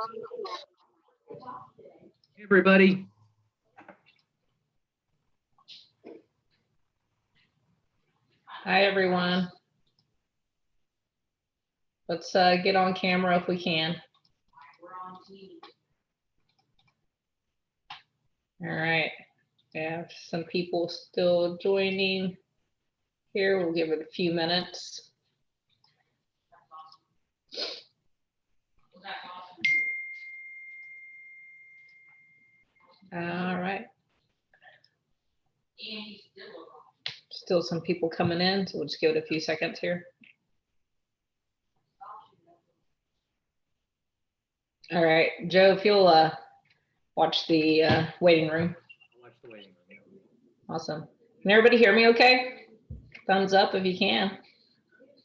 Hey, everybody. Hi, everyone. Let's get on camera if we can. All right. We have some people still joining here. We'll give it a few minutes. All right. Still some people coming in, so we'll just give it a few seconds here. All right, Joe, if you'll watch the waiting room. I'll watch the waiting room. Awesome. Can everybody hear me okay? Thumbs up if you can.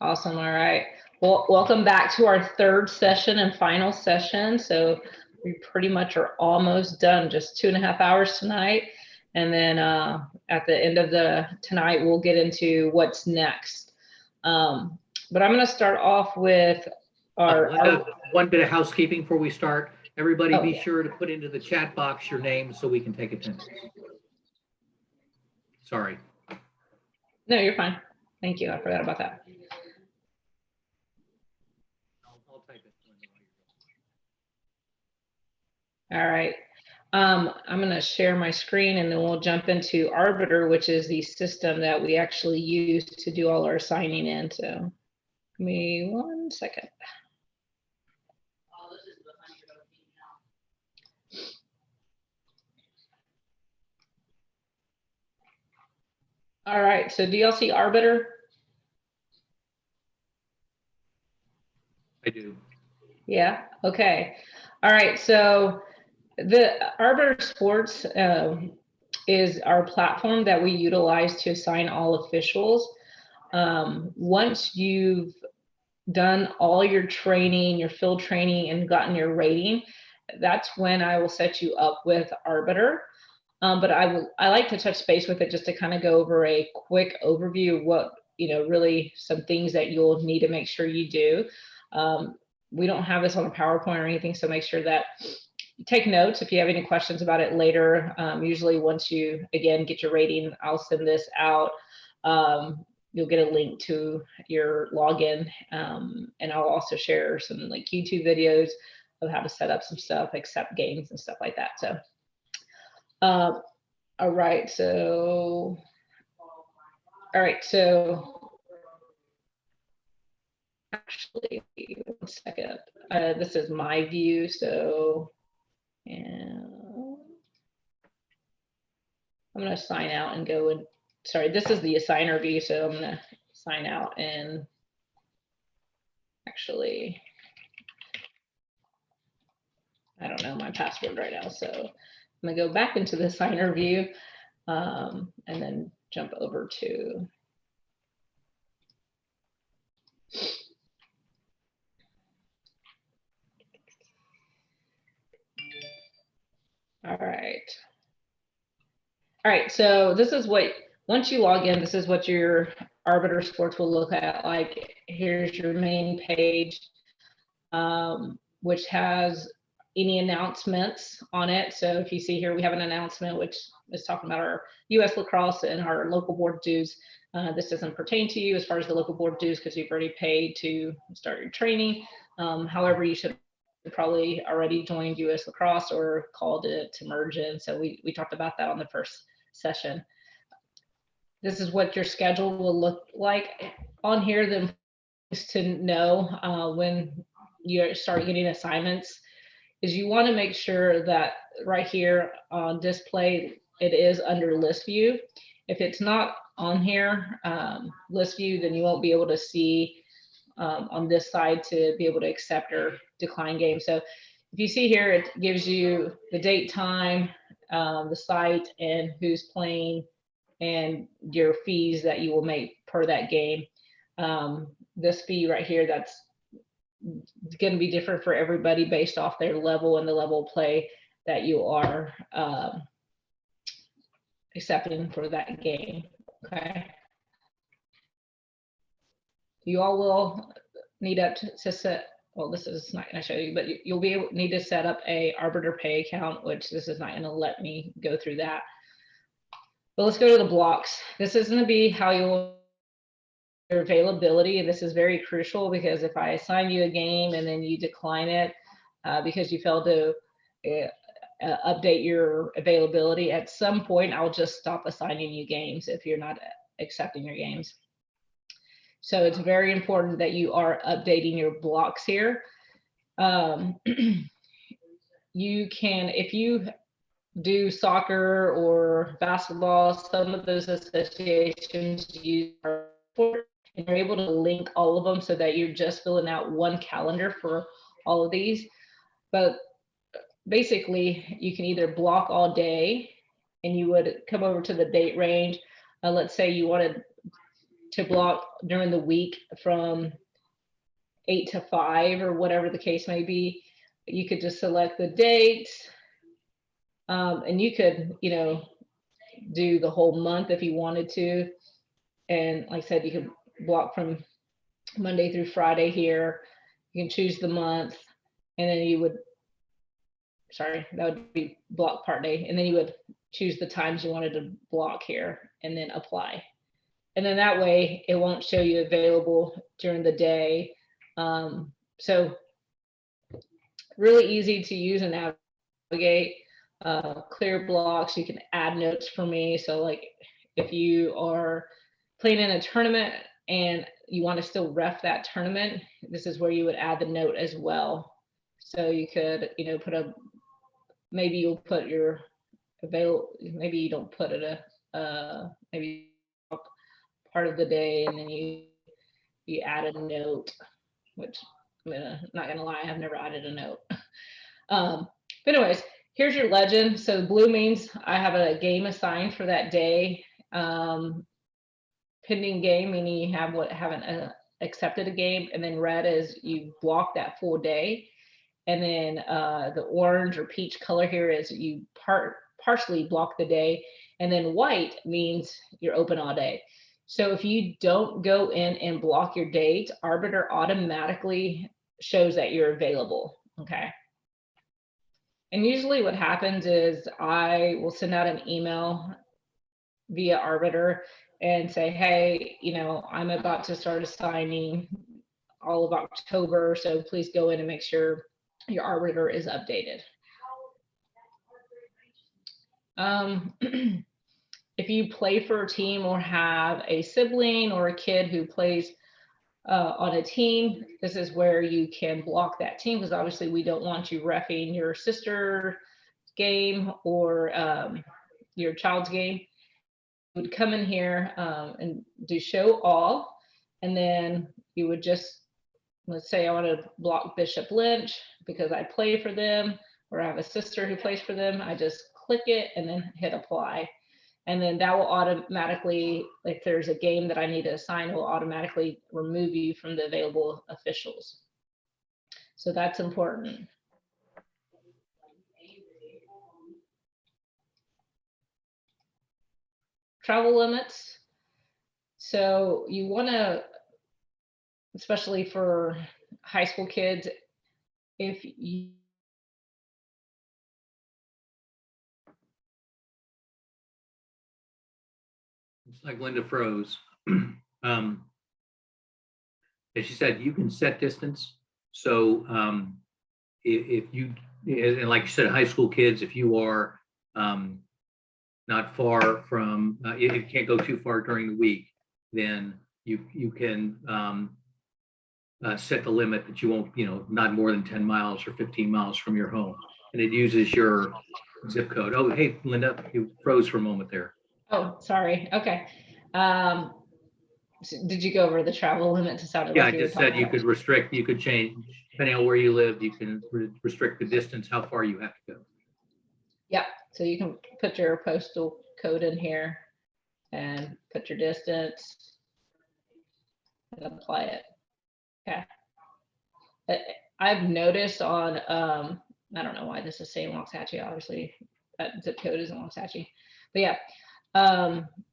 Awesome. All right. Well, welcome back to our third session and final session. So we pretty much are almost done, just 2.5 hours tonight. And then at the end of tonight, we'll get into what's next. But I'm going to start off with one bit of housekeeping before we start. Everybody be yeah. sure to put into the chat box your name so we can take attendance. Sorry. No, you're fine. Thank you. I forgot about that. I'll type it. All right. I'm going to share my screen and then we'll jump into Arbiter, which is the system that we actually use to do all our signing in. So give me 1 second. All right, so do y'all see Arbiter? I do. Yeah, okay. All right, so the Arbiter Sports is our platform that we utilize to assign all officials. Once you've done all your training, your field training, and gotten your rating, that's when I will set you up with Arbiter. But I like to touch base with it just to kind of go over a quick overview of what, really some things that you'll need to make sure you do. We don't have this on a PowerPoint or anything, so make sure that you take notes if you have any questions about it later. Usually once you, again, get your rating, I'll send this out. You'll get a link to your login, and I'll also share some like YouTube videos of how to set up some stuff, accept games and stuff like that. So all right, so actually 1 second. This is my view, so and I'm going to sign out and go and sorry, this is the assigner view, so I'm going to sign out and actually I don't know my password right now, so I'm going to go back into the assigner view and then jump over to all right, so this is what, once you log in, this is what your Arbiter Sports will look at. Like, here's your main page, which has any announcements on it. So if you see here, we have an announcement which is talking about our U.S. lacrosse and our local board dues. This doesn't pertain to you as far as the local board dues because you've already paid to start your training. However, you should probably already joined U.S. lacrosse or called it to merge in. So we talked about that on the first session. This is what your schedule will look like on here. Then to know when you start getting assignments is you want to make sure that right here on display, it is under list view. If it's not on here, list view, then you won't be able to see on this side to be able to accept or decline games. So if you see here, it gives you the date, time, the site, and who's playing, and your fees that you will make per that game. This fee right here, that's going to be different for everybody based off their level and the level of play that you are accepting for that game. Okay. You all will need to set well, this is not going to show you, but you'll need to set up a Arbiter Pay account, which this is not going to let me go through that. But let's go to the blocks. This is going to be how your availability. And this is very crucial because if I assign you a game and then you decline it because you failed to update your availability, at some point, I'll just stop assigning you games if you're not accepting your games. So it's very important that you are updating your blocks here. You can, if you do soccer or basketball, some of those associations use and you're able to link all of them so that you're just filling out one calendar for all of these. But basically, you can either block all day and you would come over to the date range. Let's say you wanted to block during the week from 8 to 5 or whatever the case may be. You could just select the date and you could, you know, do the whole month if you wanted to. And like I said, you could block from Monday through Friday here. You can choose the month and then you would, sorry, that would be block part day. And then you would choose the times you wanted to block here and then apply. And then that way it won't show you available during the day. So really easy to use and navigate. Clear blocks, you can add notes for me. So like if you are playing in a tournament and you want to still ref that tournament, this is where you would add the note as well. So you could, you know, put a, maybe you'll put your available, maybe you don't put it maybe part of the day and then you add a note, which I'm not gonna lie, I've never added a note. But anyways, here's your legend. So blue means I have a game assigned for that day. Pending game, meaning you haven't accepted a game, and then red is you block that full day. And then the orange or peach color here is you partially block the day. And then white means you're open all day. So if you don't go in and block your dates, Arbiter automatically shows that you're available, okay? And usually what happens is I will send out an email via Arbiter and say, hey, you know, I'm about to start assigning all of October, so please go in and make sure your Arbiter is updated. If you play for a team or have a sibling or a kid who plays on a team, this is where you can block that team, because obviously we don't want you reffing your sister game or your child's game. You would come in here and do show all, and then you would just, let's say I want to block Bishop Lynch because I play for them or I have a sister who plays for them. I just click it and then hit apply. And then that will automatically, if there's a game that I need to assign, it will automatically remove you from the available officials. So that's important. Travel limits. So you want to, especially for high school kids, if you It's like Linda froze. As she said, you can set distance. So if you, and like you said, high school kids, if you are not far from, if you can't go too far during the week, then you can set the limit that you won't, you know, not more than 10 miles or 15 miles from your home. And it uses your zip code. Oh, hey, Linda, you froze for a moment there. Oh, sorry. Okay. Did you go over the travel limit to sound? Yeah, I just said you could restrict, you could change, depending on where you live, you can restrict the distance, how far you have to go. Yeah, so you can put your postal code in here and put your distance and apply it. Okay. I've noticed on, I don't know why this is saying Waxahachie, obviously that zip code isn't Waxahachie, but yeah.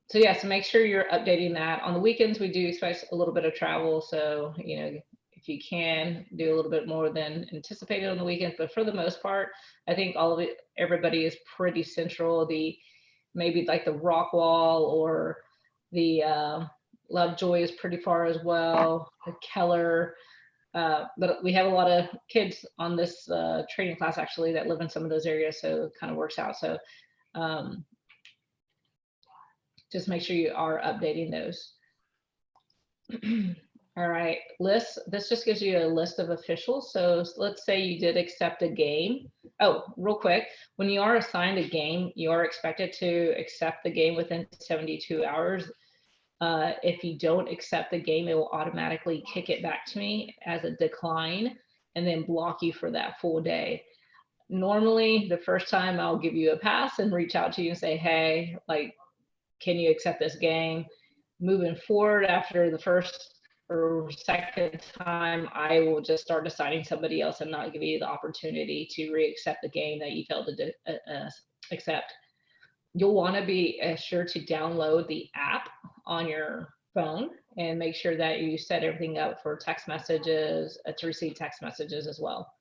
So yeah, so make sure you're updating that. On the weekends, we do expect a little bit of travel. So, you know, if if you can, do a little bit more than anticipated on the weekends. But for the most part, I think all of it, everybody is pretty central. Maybe like the rock wall or the Lovejoy is pretty far as well. The Keller. But we have a lot of kids on this training class actually that live in some of those areas, so it kind of works out. So just make sure you are updating those. All right, list. This just gives you a list of officials. So let's say you did accept a game. Oh, real quick, when you are assigned a game, you are expected to accept the game within 72 hours. If you don't accept the game, it will automatically kick it back to me as a decline and then block you for that full day. Normally, the first time I'll give you a pass and reach out to you and say, hey, like, can you accept this game? Moving forward after the first or second time, I will just start assigning somebody else and not give you the opportunity to re-accept the game that you failed to accept. You'll want to be sure to download the app on your phone and make sure that you set everything up for text messages, to receive text messages as well.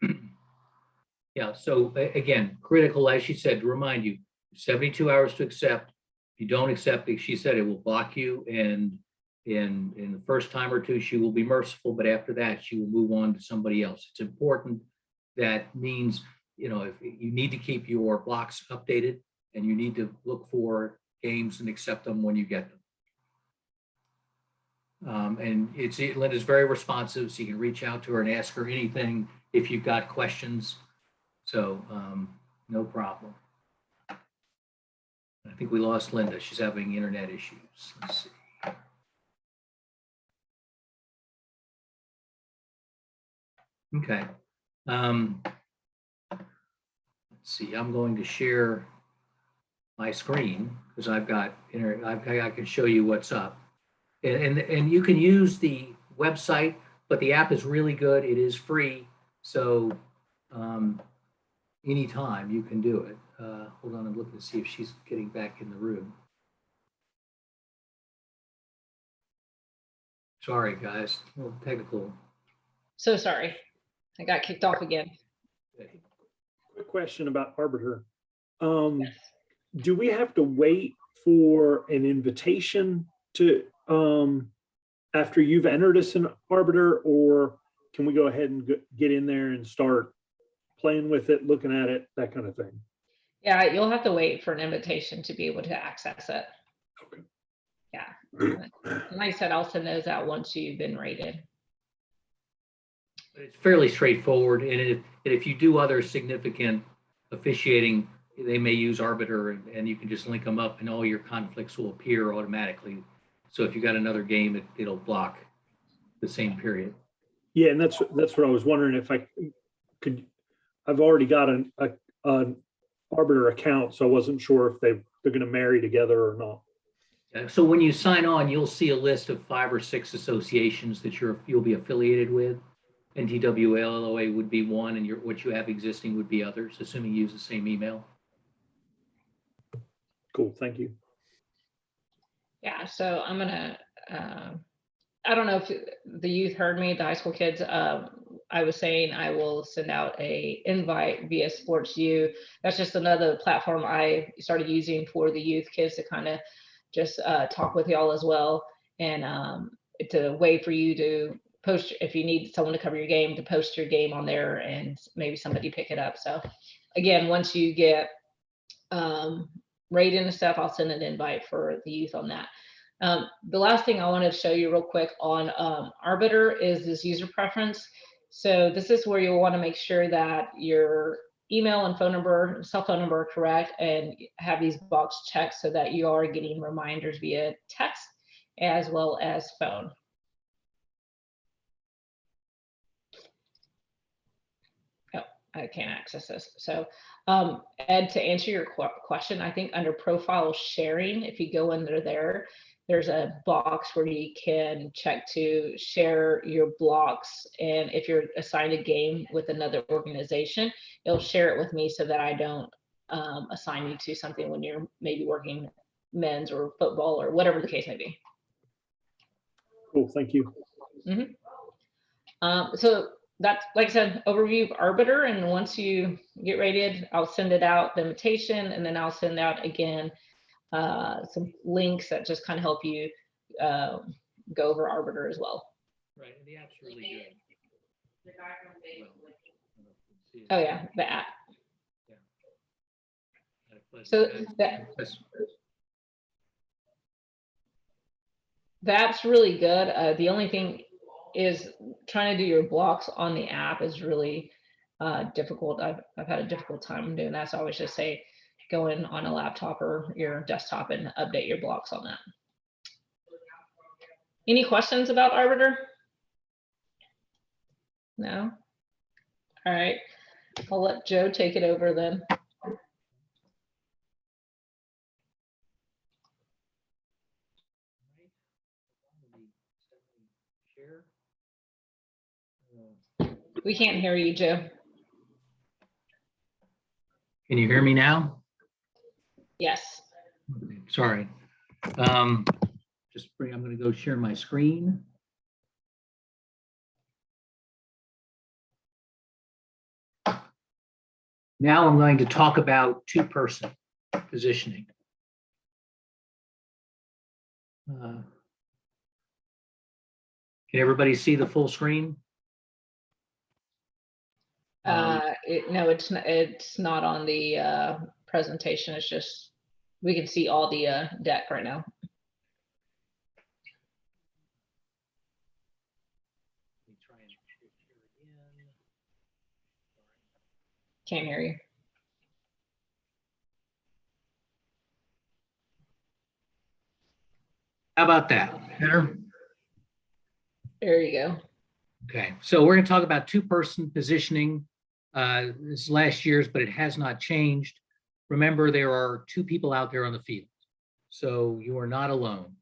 Again. Yeah, so again, critical, as she said, to remind you, 72 hours to accept. If you don't accept it, she said it will block you, and in the first time or two, she will be merciful, but after that, she will move on to somebody else. It's important. That means, you know, if you need to keep your blocks updated and you need to look for games and accept them when you get them. And Linda's very responsive, so you can reach out to her and ask her anything if you've got questions. So no problem. I think we lost Linda. She's having internet issues. Let's see. Okay. Let's see. I'm going to share my screen because I've got I can show you what's up. And you can use the website, but the app is really good. It is free. So anytime you can do it. Hold on, I'm looking to see if she's getting back in the room. Sorry, guys, a little technical. So sorry, I got kicked off again. Quick question about Arbiter. Do we have to wait for an invitation to after you've entered us in Arbiter, or can we go ahead and get in there and start playing with it, looking at it, that kind of thing? Yeah, you'll have to wait for an invitation to be able to access it. Okay. Yeah. And like I said, I'll send those out once you've been rated. It's fairly straightforward, and if you do other significant officiating, they may use Arbiter, and you can just link them up, and all your conflicts will appear automatically. So if you got another game, it'll block the same period. Yeah, and that's what I was wondering if I could. I've already got an Arbiter account, so I wasn't sure if they're going to marry together or not. So when you sign on, you'll see a list of 5 or 6 associations that you'll be affiliated with. NTWA would be one, and what you have existing would be others, assuming you use the same email. Cool, thank you. Yeah, so I'm gonna, I don't know if the youth heard me, the high school kids, I was saying I will send out a invite via Sports U. That's just another platform I started using for the youth kids to kind of just talk with y'all as well. And it's a way for you to post, if you need someone to cover your game, to post your game on there and maybe somebody pick it up. So again, once you get rated and stuff, I'll send an invite for the youth on that. The last thing I want to show you real quick on Arbiter is this user preference. So this is where you'll want to make sure that your email and phone number, cell phone number are correct, and have these box checked so that you are getting reminders via text as well as phone. Oh, I can't access this. So Ed, to answer your question, I think under profile sharing, if you go under there, there's a box where you can check to share your blocks. And if you're assigned a game with another organization, it'll share it with me so that I don't assign you to something when you're maybe working men's or football or whatever the case may be. Cool, thank you. So that's, like I said, overview of Arbiter. And once you get rated, I'll send it out, the invitation, and then I'll send out again some links that just kind of help you go over Arbiter as well. Right, and the app's really good. Oh yeah, the app. Yeah. So the app's really good. The only thing is trying to do your blocks on the app is really difficult. I've had a difficult time doing that. So I always just say, go in on a laptop or your desktop and update your blocks on that. Any questions about Arbiter? No? All right. I'll let Joe take it over then. We can't hear you, Joe. Can you hear me now? Yes. Okay, sorry. I'm going to go share my screen. Now I'm going to talk about two-person positioning. Can everybody see the full screen? No, it's not on the presentation. It's just, we can see all the deck right now. Let me try and share again. Can't hear you. How about that? Better? There you go. Okay, so we're going to talk about two-person positioning. This is last year's, but it has not changed. Remember, there are two people out there on the field, so you are not alone.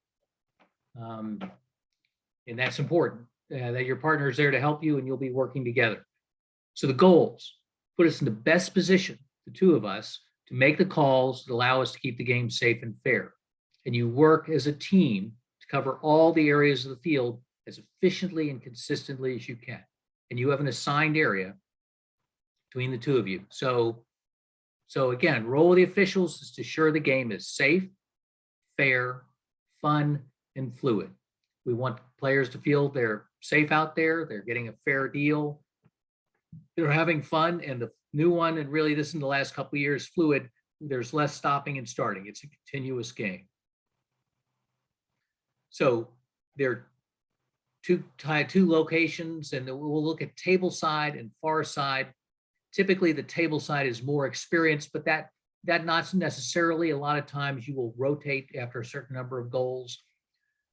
And that's important, that your partner is there to help you and you'll be working together. So the goals put us in the best position, the two of us, to make the calls that allow us to keep the game safe and fair. And you work as a team to cover all the areas of the field as efficiently and consistently as you can. And you have an assigned area between the two of you. So again, role of the officials is to ensure the game is safe, fair, fun, and fluid. We want players to feel they're safe out there, they're getting a fair deal, they're having fun, and the new one, and really this in the last couple of years, fluid, there's less stopping and starting. It's a continuous game. So there are two locations, and we'll look at table side and far side. Typically the table side is more experienced, but that not necessarily. A lot of times you will rotate after a certain number of goals.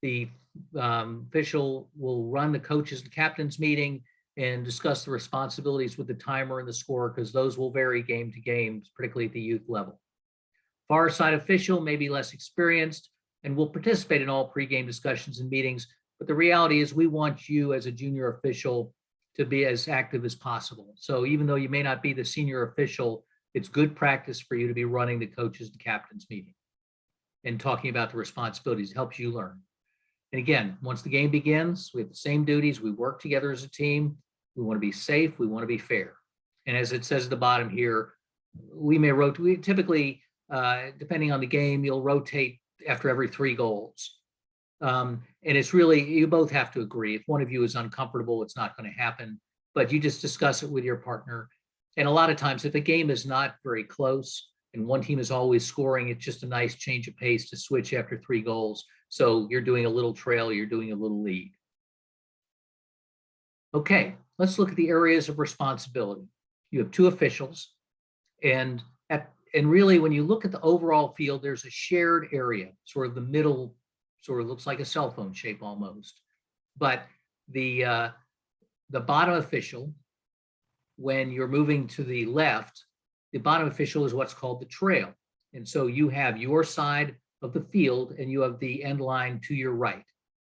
The official will run the coaches and captains meeting and discuss the responsibilities with the timer and the score, because those will vary game to game, particularly at the youth level. Far side official may be less experienced and will participate in all pregame discussions and meetings, but the reality is we want you as a junior official to be as active as possible. So even though you may not be the senior official, it's good practice for you to be running the coaches and captains meeting and talking about the responsibilities. It helps you learn. And again, once the game begins, we have the same duties. We work together as a team. We want to be safe. We want to be fair. And as it says at the bottom here, we may rotate. We typically, depending on the game, you'll rotate after every 3 goals. And it's really, you both have to agree. If one of you is uncomfortable, it's not going to happen, but you just discuss it with your partner. And a lot of times, if a game is not very close and one team is always scoring, it's just a nice change of pace to switch after 3 goals. So you're doing a little trail, you're doing a little lead. Okay, let's look at the areas of responsibility. You have 2 officials, and really when you look at the overall field, there's a shared area, sort of the middle, sort of looks like a cell phone shape almost. But the bottom official, when you're moving to the left, the bottom official is what's called the trail. And so you have your side of the field and you have the end line to your right.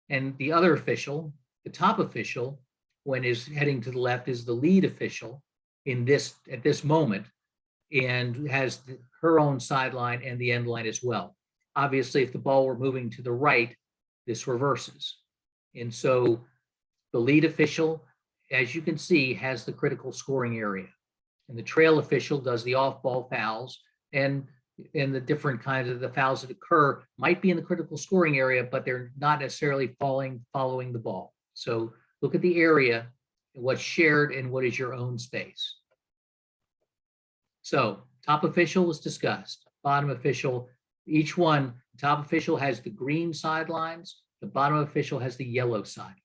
And the other official, the top official, when is heading to the left, is the lead official at this moment, and has her own sideline and the end line as well. Obviously, if the ball were moving to the right, this reverses. And so the lead official, as you can see, has the critical scoring area. And the trail official does the off-ball fouls, and the different kinds of the fouls that occur might be in the critical scoring area, but they're not necessarily following the ball. So look at the area, what's shared and what is your own space. So top official was discussed, bottom official, each one, top official has the green sidelines, the bottom official has the yellow sidelines.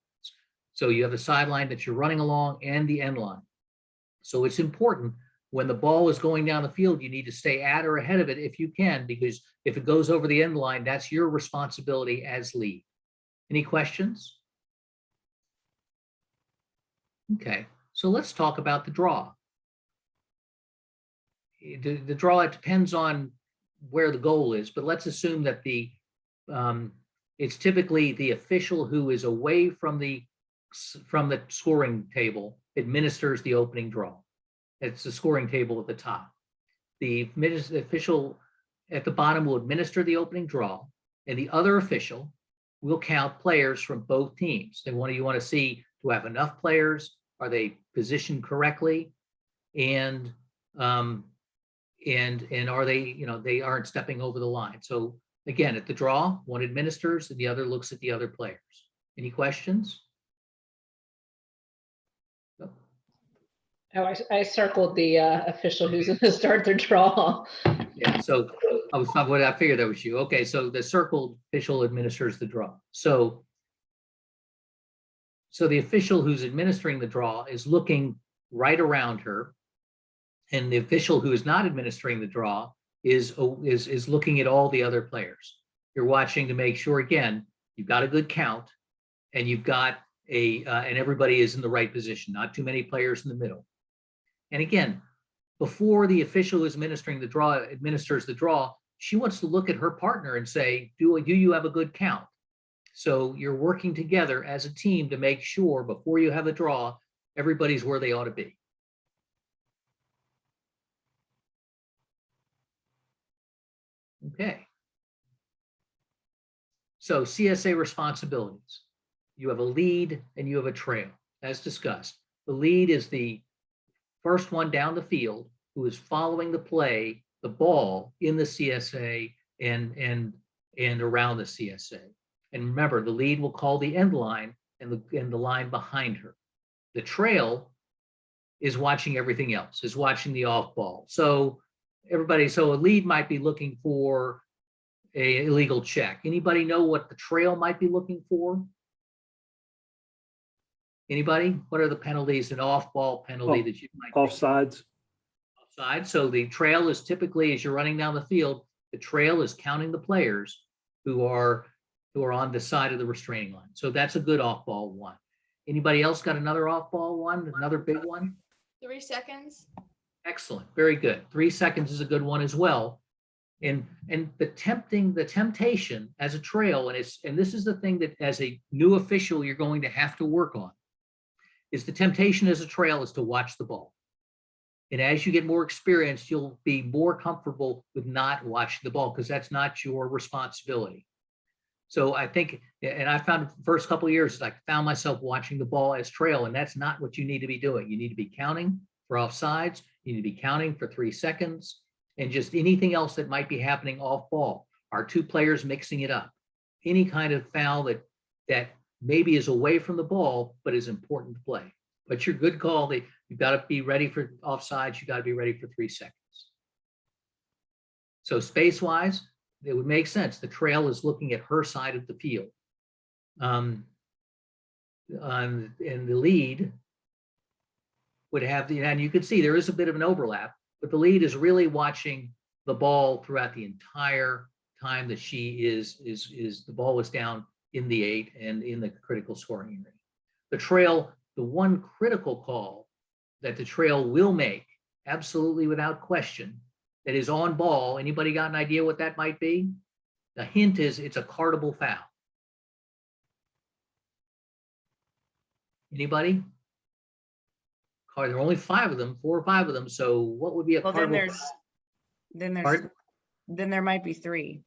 So you have the sideline that you're running along and the end line. So it's important when the ball is going down the field, you need to stay at or ahead of it if you can, because if it goes over the end line, that's your responsibility as lead. Any questions? Okay, so let's talk about the draw. The draw, it depends on where the goal is, but let's assume that it's typically the official who is away from the scoring table administers the opening draw. It's the scoring table at the top. The official at the bottom will administer the opening draw, and the other official will count players from both teams. You want to see, do I have enough players? Are they positioned correctly? And are they, they aren't stepping over the line. So again, at the draw, one administers and the other looks at the other players. Any questions? Oh, I circled the official who's going to start the draw. Yeah, so I figured that was you. Okay, so the circled official administers the draw. So the official who's administering the draw is looking right around her, and the official who is not administering the draw is looking at all the other players. You're watching to make sure, again, you've got a good count, and you've got and everybody is in the right position, not too many players in the middle. And again, before the official who is administers the draw, she wants to look at her partner and say, do you have a good count? So you're working together as a team to make sure before you have a draw, everybody's where they ought to be. Okay. So CSA responsibilities. You have a lead and you have a trail, as discussed. The lead is the first one down the field who is following the ball in the CSA and around the CSA. And remember, the lead will call the end line and the line behind her. The trail is watching everything else, is watching the off ball. So a lead might be looking for a illegal check. Anybody know what the trail might be looking for? Anybody? What are the penalties, an off-ball penalty that you might offsides? Offside. So the trail is typically, as you're running down the field, the trail is counting the players who are on the side of the restraining line. So that's a good off-ball one. Anybody else got another off-ball one? Another big one? 3 seconds. Excellent. Very good. 3 seconds is a good one as well. And the temptation as a trail, and this is the thing that as a new official you're going to have to work on, is the temptation as a trail is to watch the ball. And as you get more experienced, you'll be more comfortable with not watching the ball because that's not your responsibility. So I think, and I found the first couple of years, I found myself watching the ball as trail, and that's not what you need to be doing. You need to be counting for offsides. You need to be counting for 3 seconds and just anything else that might be happening off ball. Are two players mixing it up? Any kind of foul that maybe is away from the ball, but is important to play. But your good call, you've got to be ready for offsides. You got to be ready for 3 seconds. So space-wise, it would make sense. The trail is looking at her side of the field. And the lead would have and you can see there is a bit of an overlap, but the lead is really watching the ball throughout the entire time that the ball is down in the 8 and in the critical scoring area. The trail, the one critical call that the trail will make, absolutely without question, that is on ball. Anybody got an idea what that might be? The hint is it's a cardable foul. Anybody? There are only 5 of them, 4 or 5 of them. So what would be a Well, then cardable? there's, Pardon? then there might be 3,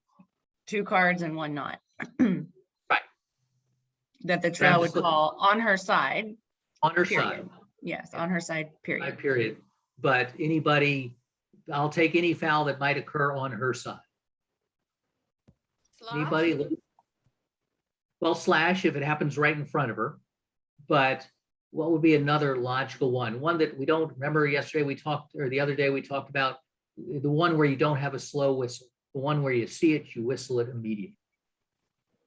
2 cards and 1 not. Right. That the trail would just looking- call on her side, On her period. side. Yes, on her side, period. Period. But anybody, I'll take any foul that might occur on her side. Anybody? Well, slash if it happens right in front of her. But what would be another logical one? One that we don't remember yesterday we talked, or the other day we talked about, the one where you don't have a slow whistle. The one where you see it, you whistle it immediately.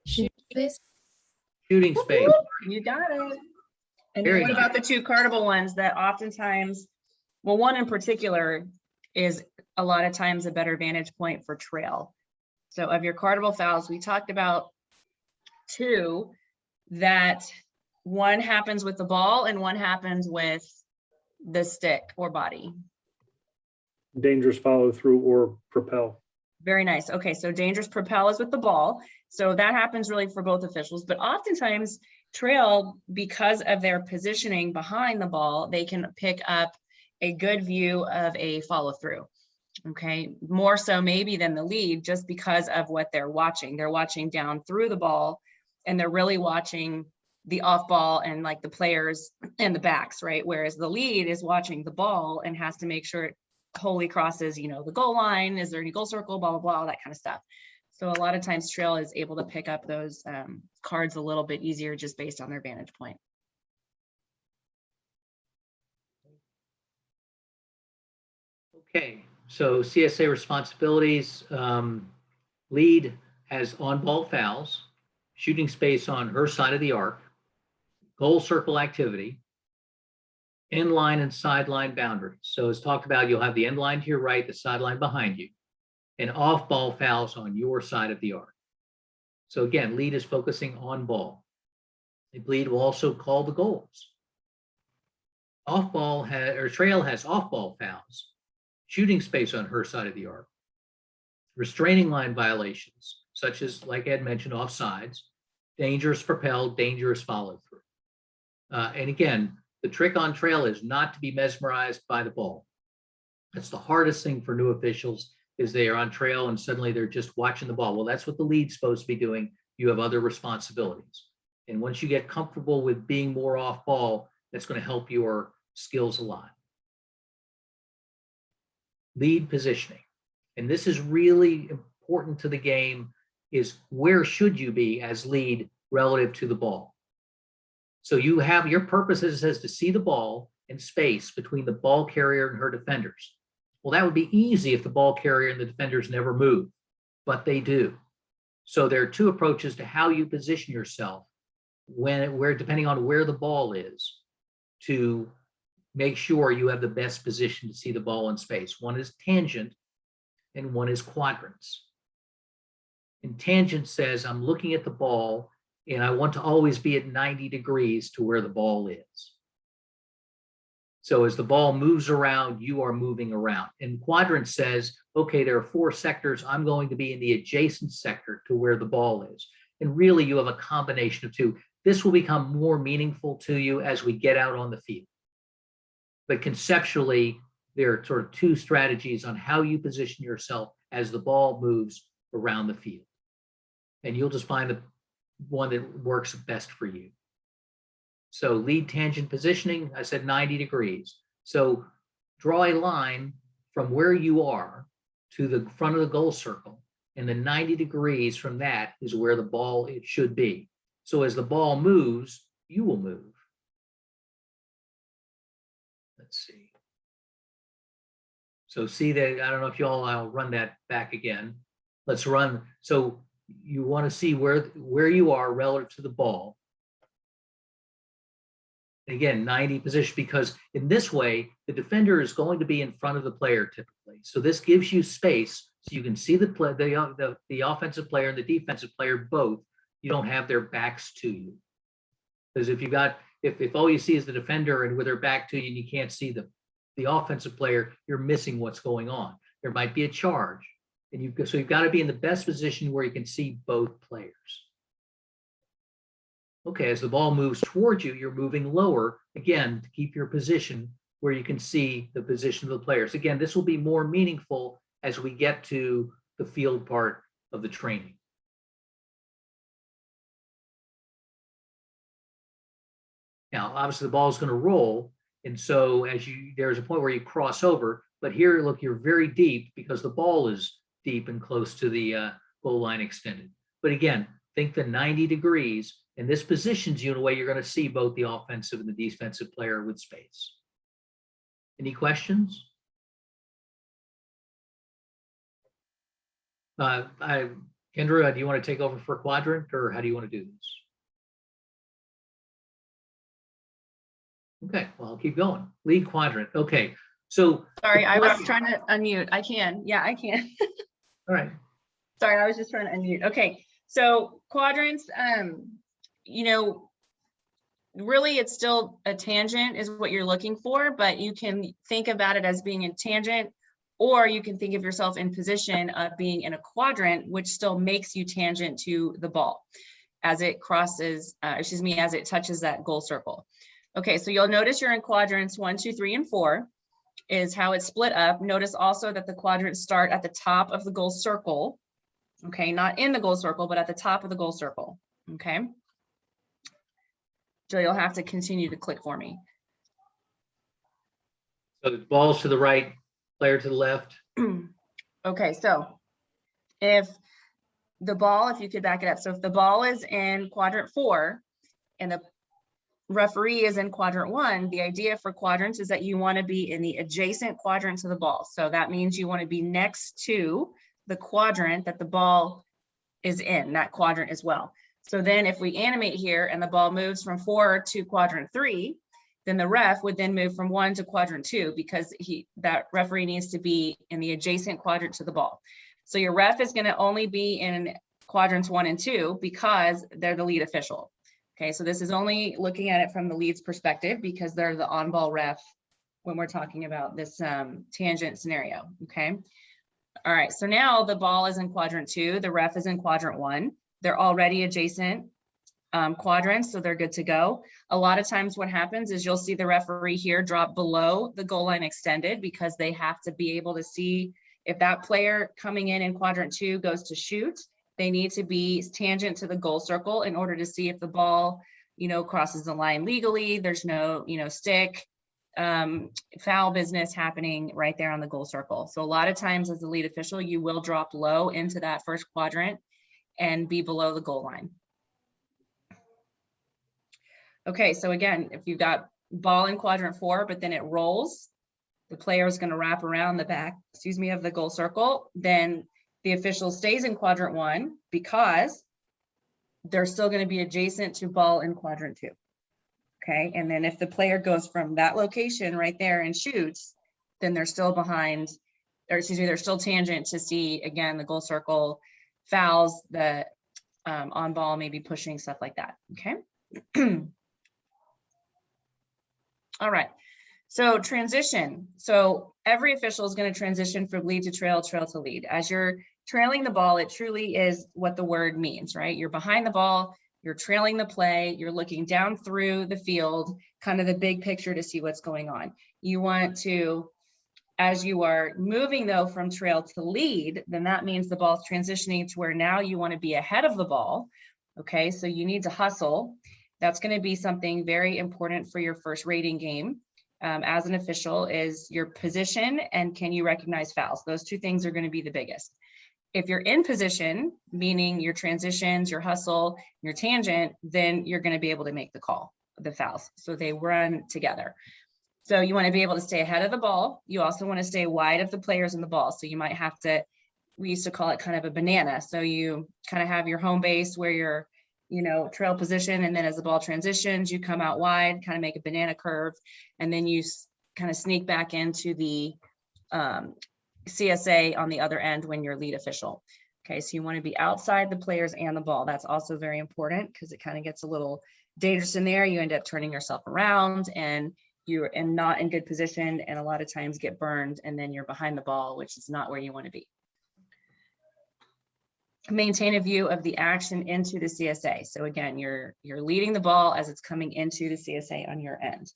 Shooting space. You got it. And Very what nice. about the 2 cardable ones that oftentimes, well, one in particular is a lot of times a better vantage point for trail. So of your cardable fouls, we talked about 2 that one happens with the ball and one happens with the stick or body. Dangerous follow through or propel. Very nice. Okay, so dangerous propel is with the ball. So that happens really for both officials, but oftentimes trail, because of their positioning behind the ball, they can pick up a good view of a follow through. Okay, more so maybe than the lead, just because of what they're watching. They're watching down through the ball and they're really watching the off ball and like the players and the backs, right? Whereas the lead is watching the ball and has to make sure it wholly crosses, you know, the goal line. Is there any goal circle, blah, blah, blah, all that kind of stuff. So a lot of times trail is able to pick up those cards a little bit easier just based on their vantage point. Okay, so CSA responsibilities, lead has on-ball fouls, shooting space on her side of the arc, goal circle activity, end line and sideline boundaries. So as talked about, you'll have the end line to your right, the sideline behind you, and off-ball fouls on your side of the arc. So again, lead is focusing on ball. The lead will also call the goals. Off-ball trail has off-ball fouls, shooting space on her side of the arc, restraining line violations, such as, like Ed mentioned, offsides, dangerous propel, dangerous follow through. And again, the trick on trail is not to be mesmerized by the ball. That's the hardest thing for new officials, is they are on trail and suddenly they're just watching the ball. Well, that's what the lead's supposed to be doing. You have other responsibilities. And once you get comfortable with being more off ball, that's going to help your skills a lot. Lead positioning. And this is really important to the game, is where should you be as lead relative to the ball? So you have your purpose is to see the ball and space between the ball carrier and her defenders. Well, that would be easy if the ball carrier and the defenders never move, but they do. So there are 2 approaches to how you position yourself where depending on where the ball is, to make sure you have the best position to see the ball in space. One is tangent and one is quadrants. And tangent says, I'm looking at the ball and I want to always be at 90 degrees to where the ball is. So as the ball moves around, you are moving around. And quadrant says, okay, there are 4 sectors. I'm going to be in the adjacent sector to where the ball is. And really you have a combination of 2. This will become more meaningful to you as we get out on the field. But conceptually, there are sort of 2 strategies on how you position yourself as the ball moves around the field. And you'll just find the one that works best for you. So lead tangent positioning, I said 90 degrees. So draw a line from where you are to the front of the goal circle, and the 90 degrees from that is where the ball it should be. So as the ball moves, you will move. Let's see. So see that, I don't know if y'all, I'll run that back again. Let's run. So you want to see where you are relative to the ball. And again, 90 position, because in this way, the defender is going to be in front of the player typically. So this gives you space so you can see the offensive player and the defensive player both. You don't have their backs to you. Because if you got, if all you see is the defender and with their back to you and you can't see the offensive player, you're missing what's going on. There might be a charge. And so you've got to be in the best position where you can see both players. Okay, as the ball moves towards you, you're moving lower, again, to keep your position where you can see the position of the players. Again, this will be more meaningful as we get to the field part of the training. Now, obviously the ball is going to roll. And so there's a point where you cross over, but here, look, you're very deep because the ball is deep and close to the goal line extended. But again, think the 90 degrees, and this positions you in a way you're going to see both the offensive and the defensive player with space. Any questions? Kendra, do you want to take over for quadrant, or how do you want to do this? Okay, well, I'll keep going. Lead quadrant. Okay, so. Sorry, I was trying to unmute. I can. Yeah, I can. All right. Sorry, I was just trying to unmute. Okay, so quadrants, you know, really it's still a tangent is what you're looking for, but you can think about it as being a tangent, or you can think of yourself in position of being in a quadrant, which still makes you tangent to the ball as it crosses, as it touches that goal circle. Okay, so you'll notice you're in quadrants 1, 2, 3, and 4 is how it's split up. Notice also that the quadrants start at the top of the goal circle. Okay, not in the goal circle, but at the top of the goal circle. Okay. Jill, you'll have to continue to click for me. So the ball's to the right, player to the left. Okay, so if you could back it up. So if the ball is in quadrant 4 and the referee is in quadrant 1, the idea for quadrants is that you want to be in the adjacent quadrant to the ball. So that means you want to be next to the quadrant that the ball is in, that quadrant as well. So then if we animate here and the ball moves from 4 to quadrant 3, then the ref would then move from 1 to quadrant 2 because that referee needs to be in the adjacent quadrant to the ball. So your ref is going to only be in quadrants 1 and 2 because they're the lead official. Okay, so this is only looking at it from the lead's perspective because they're the on-ball ref when we're talking about this tangent scenario, okay? All right, so now the ball is in quadrant 2, the ref is in quadrant 1. They're already adjacent quadrants, so they're good to go. A lot of times what happens is you'll see the referee here drop below the goal line extended because they have to be able to see if that player coming in quadrant 2 goes to shoot, they need to be tangent to the goal circle in order to see if the ball, you know, crosses the line legally. There's no, you know, stick, foul business happening right there on the goal circle. So a lot of times as the lead official, you will drop low into that first quadrant and be below the goal line. Okay, so again, if you've got ball in quadrant 4, but then it rolls, the player is going to wrap around the back, of the goal circle, then the official stays in quadrant 1 because they're still going to be adjacent to ball in quadrant 2. Okay, and then if the player goes from that location right there and shoots, then they're still behind, or excuse me, they're still tangent to see, again, the goal circle, fouls, the on ball, maybe pushing, stuff like that. Okay. All right. So transition. So every official is going to transition from lead to trail, trail to lead. As you're trailing the ball, it truly is what the word means, right? You're behind the ball, you're trailing the play, you're looking down through the field, kind of the big picture to see what's going on. You want to, as you are moving though from trail to lead, then that means the ball's transitioning to where now you want to be ahead of the ball. Okay, so you need to hustle. That's going to be something very important for your first rating game. As an official is your position and can you recognize fouls? Those two things are going to be the biggest. If you're in position, meaning your transitions, your hustle, your tangent, then you're going to be able to make the call, the fouls. So they run together. So you want to be able to stay ahead of the ball. You also want to stay wide of the players in the ball. So you might have to, we used to call it kind of a banana. So you kind of have your home base where you're, you know, trail position. And then as the ball transitions, you come out wide, kind of make a banana curve. And then you kind of sneak back into the CSA on the other end when you're lead official. Okay, so you want to be outside the players and the ball. That's also very important because it kind of gets a little dangerous in there. You end up turning yourself around and you're not in good position and a lot of times get burned and then you're behind the ball, which is not where you want to be. maintain a view of the action into the CSA. So again, you're leading the ball as it's coming into the CSA on your end.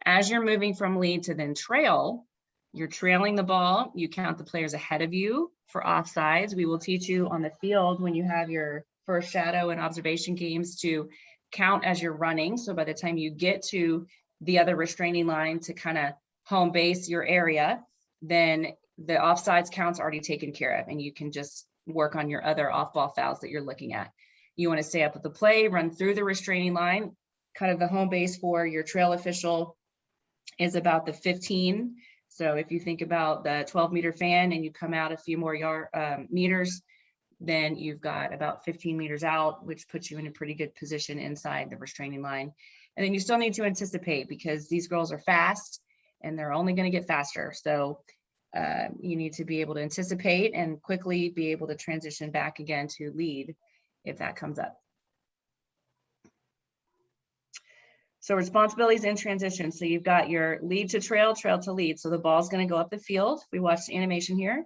As you're moving from lead to then trail, you're trailing the ball. You count the players ahead of you for offsides. We will teach you on the field when you have your first shadow and observation games to count as you're running. So by the time you get to the other restraining line to kind of home base your area, then the offsides count's already taken care of, and you can just work on your other off-ball fouls that you're looking at. You want to stay up with the play, run through the restraining line. Kind of the home base for your trail official is about the 15. So if you think about the 12-meter fan and you come out a few more meters, then you've got about 15 meters out, which puts you in a pretty good position inside the restraining line. And then you still need to anticipate, because these girls are fast and they're only going to get faster. So you need to be able to anticipate and quickly be able to transition back again to lead if that comes up. So responsibilities in transition. So you've got your lead to trail, trail to lead. So the ball's going to go up the field. We watch the animation here.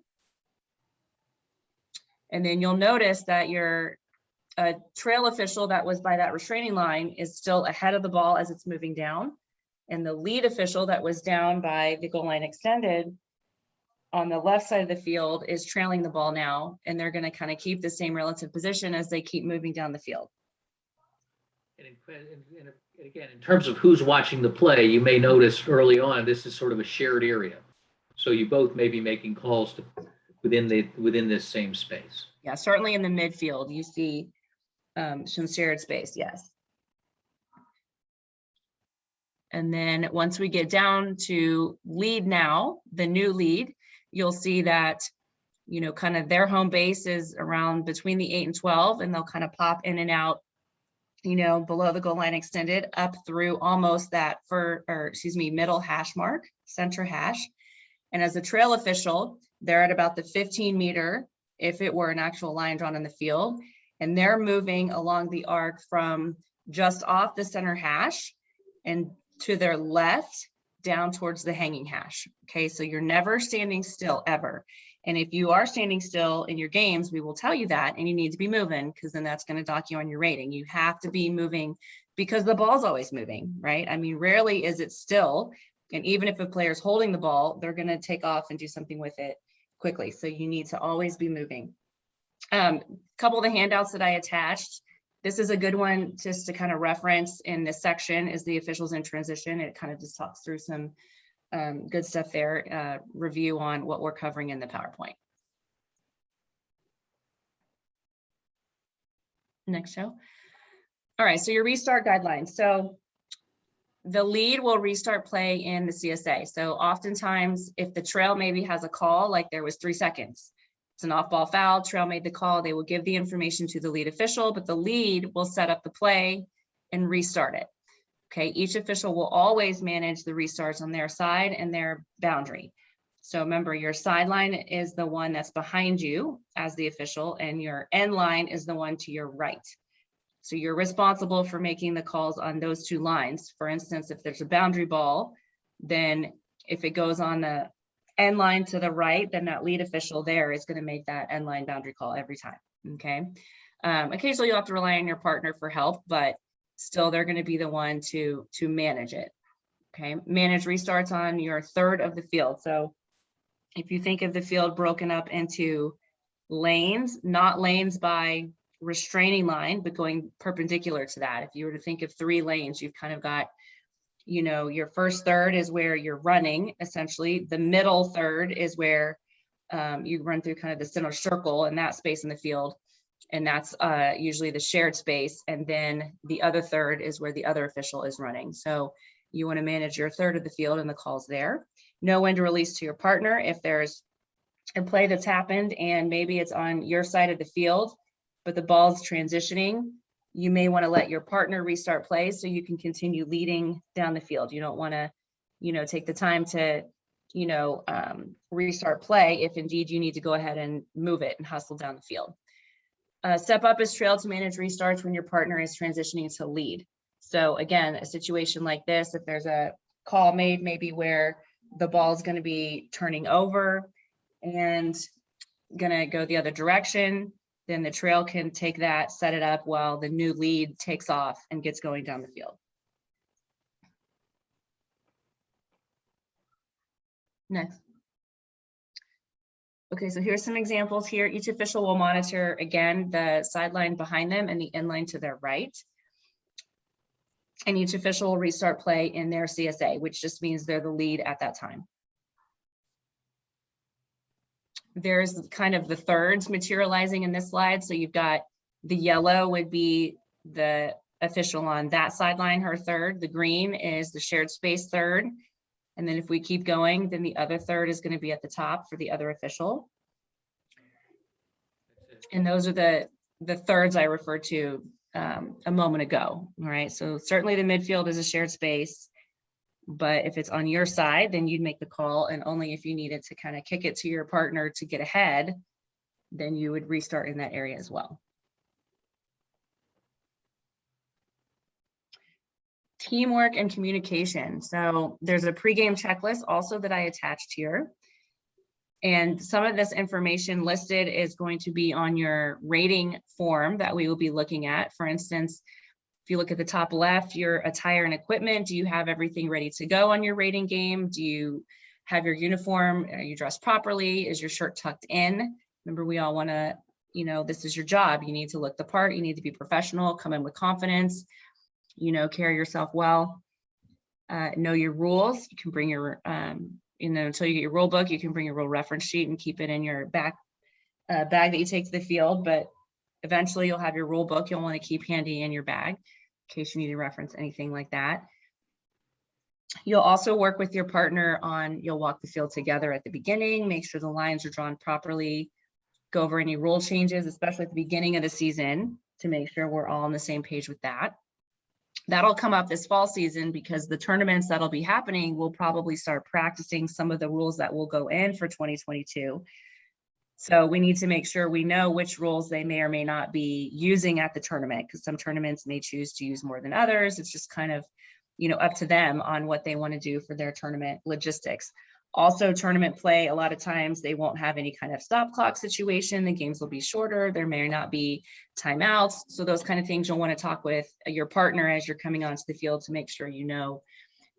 And then you'll notice that your trail official that was by that restraining line is still ahead of the ball as it's moving down. And the lead official that was down by the goal line extended on the left side of the field is trailing the ball now. And they're going to kind of keep the same relative position as they keep moving down the field. And again, in terms of who's watching the play, you may notice early on, this is sort of a shared area. So you both may be making calls within this same space. Yeah, certainly in the midfield, you see some shared space, yes. And then once we get down to lead now, the new lead, you'll see that, you know, kind of their home base is around between the 8 and 12, and they'll kind of pop in and out, you know, below the goal line extended up through almost that middle hash mark, center hash. And as a trail official, they're at about the 15-meter, if it were an actual line drawn in the field, and they're moving along the arc from just off the center hash and to their left down towards the hanging hash. Okay, so you're never standing still ever. And if you are standing still in your games, we will tell you that, and you need to be moving, because then that's going to dock you on your rating. You have to be moving because the ball's always moving, right? I mean, rarely is it still. And even if a player's holding the ball, they're going to take off and do something with it quickly. So you need to always be moving. Couple of the handouts that I attached. This is a good one just to kind of reference in this section is the officials in transition. It kind of just talks through some good stuff there, review on what we're covering in the PowerPoint. Next show. All right, so your restart guidelines. So the lead will restart play in the CSA. So oftentimes if the trail maybe has a call, like there was 3 seconds, it's an off-ball foul, trail made the call, they will give the information to the lead official, but the lead will set up the play and restart it. Okay, each official will always manage the restarts on their side and their boundary. So remember, your sideline is the one that's behind you as the official, and your end line is the one to your right. So you're responsible for making the calls on those 2 lines. For instance, if there's a boundary ball, then if it goes on the end line to the right, then that lead official there is going to make that end line boundary call every time. Okay. Occasionally you'll have to rely on your partner for help, but still they're going to be the one to manage it. Okay. Manage restarts on your third of the field. So if you think of the field broken up into lanes, not lanes by restraining line, but going perpendicular to that. If you were to think of 3 lanes, you've kind of got, you know, your first third is where you're running, essentially. The middle third is where you run through kind of the center circle and that space in the field. And that's usually the shared space. And then the other third is where the other official is running. So you want to manage your third of the field and the calls there. Know when to release to your partner. If there's a play that's happened and maybe it's on your side of the field, but the ball's transitioning, you may want to let your partner restart play so you can continue leading down the field. You don't want to, you know, take the time to, you know, restart play if indeed you need to go ahead and move it and hustle down the field. Step up is trail to manage restarts when your partner is transitioning to lead. So again, a situation like this, if there's a call made maybe where the ball is going to be turning over and going to go the other direction, then the trail can take that, set it up while the new lead takes off and gets going down the field. Next. Okay, so here's some examples here. Each official will monitor, again, the sideline behind them and the inline to their right. And each official will restart play in their CSA, which just means they're the lead at that time. There's kind of the thirds materializing in this slide. So you've got the yellow would be the official on that sideline, her third. The green is the shared space third. And then if we keep going, then the other third is going to be at the top for the other official. And those are the thirds I referred to a moment ago. All right. So certainly the midfield is a shared space, but if it's on your side, then you'd make the call. And only if you needed to kind of kick it to your partner to get ahead, then you would restart in that area as well. Teamwork and communication. So there's a pregame checklist also that I attached here. And some of this information listed is going to be on your rating form that we will be looking at. For instance, if you look at the top left, your attire and equipment, do you have everything ready to go on your rating game? Do you have your uniform? Are you dressed properly? Is your shirt tucked in? Remember, we all want to, you know, this is your job. You need to look the part. You need to be professional, come in with confidence, you know, carry yourself well, know your rules. You can bring your, you know, until you get your rule book, you can bring your rule reference sheet and keep it in your bag that you take to the field. But eventually you'll have your rule book. You'll want to keep handy in your bag in case you need to reference anything like that. You'll also work with your partner on, you'll walk the field together at the beginning, make sure the lines are drawn properly, go over any rule changes, especially at the beginning of the season, to make sure we're all on the same page with that. That'll come up this fall season because the tournaments that'll be happening will probably start practicing some of the rules that will go in for 2022. So we need to make sure we know which rules they may or may not be using at the tournament, because some tournaments may choose to use more than others. It's just kind of, you know, up to them on what they want to do for their tournament logistics. Also, tournament play, a lot of times they won't have any kind of stop clock situation. The games will be shorter. There may not be timeouts. So those kind of things you'll want to talk with your partner as you're coming onto the field to make sure you know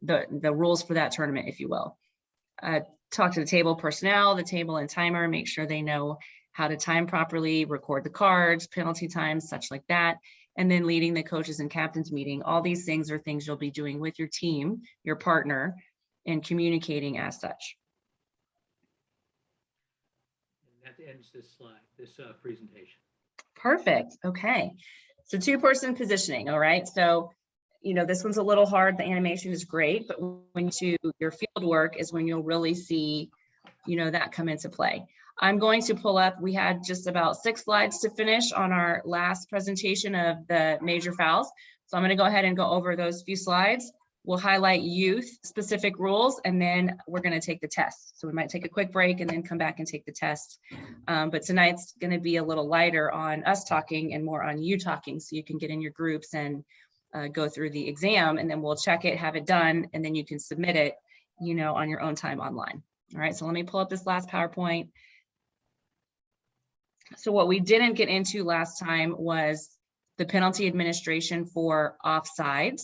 the rules for that tournament, if you will. Talk to the table personnel, the table and timer, make sure they know how to time properly, record the cards, penalty times, such like that. And then leading the coaches and captains meeting. All these things are things you'll be doing with your team, your partner, and communicating as such. And that ends this slide, this presentation. Perfect. Okay. So two-person positioning. All right. So, you know, this one's a little hard. The animation is great, but when to your field work is when you'll really see, you know, that come into play. I'm going to pull up, we had just about 6 slides to finish on our last presentation of the major fouls. So I'm going to go ahead and go over those few slides. We'll highlight youth specific rules, and then we're going to take the test. So we might take a quick break and then come back and take the test. But tonight's going to be a little lighter on us talking and more on you talking, so you can get in your groups and go through the exam, and then we'll check it, have it done, and then you can submit it, you know, on your own time online. All right, so let me pull up this last PowerPoint. So what we didn't get into last time was the penalty administration for offsides.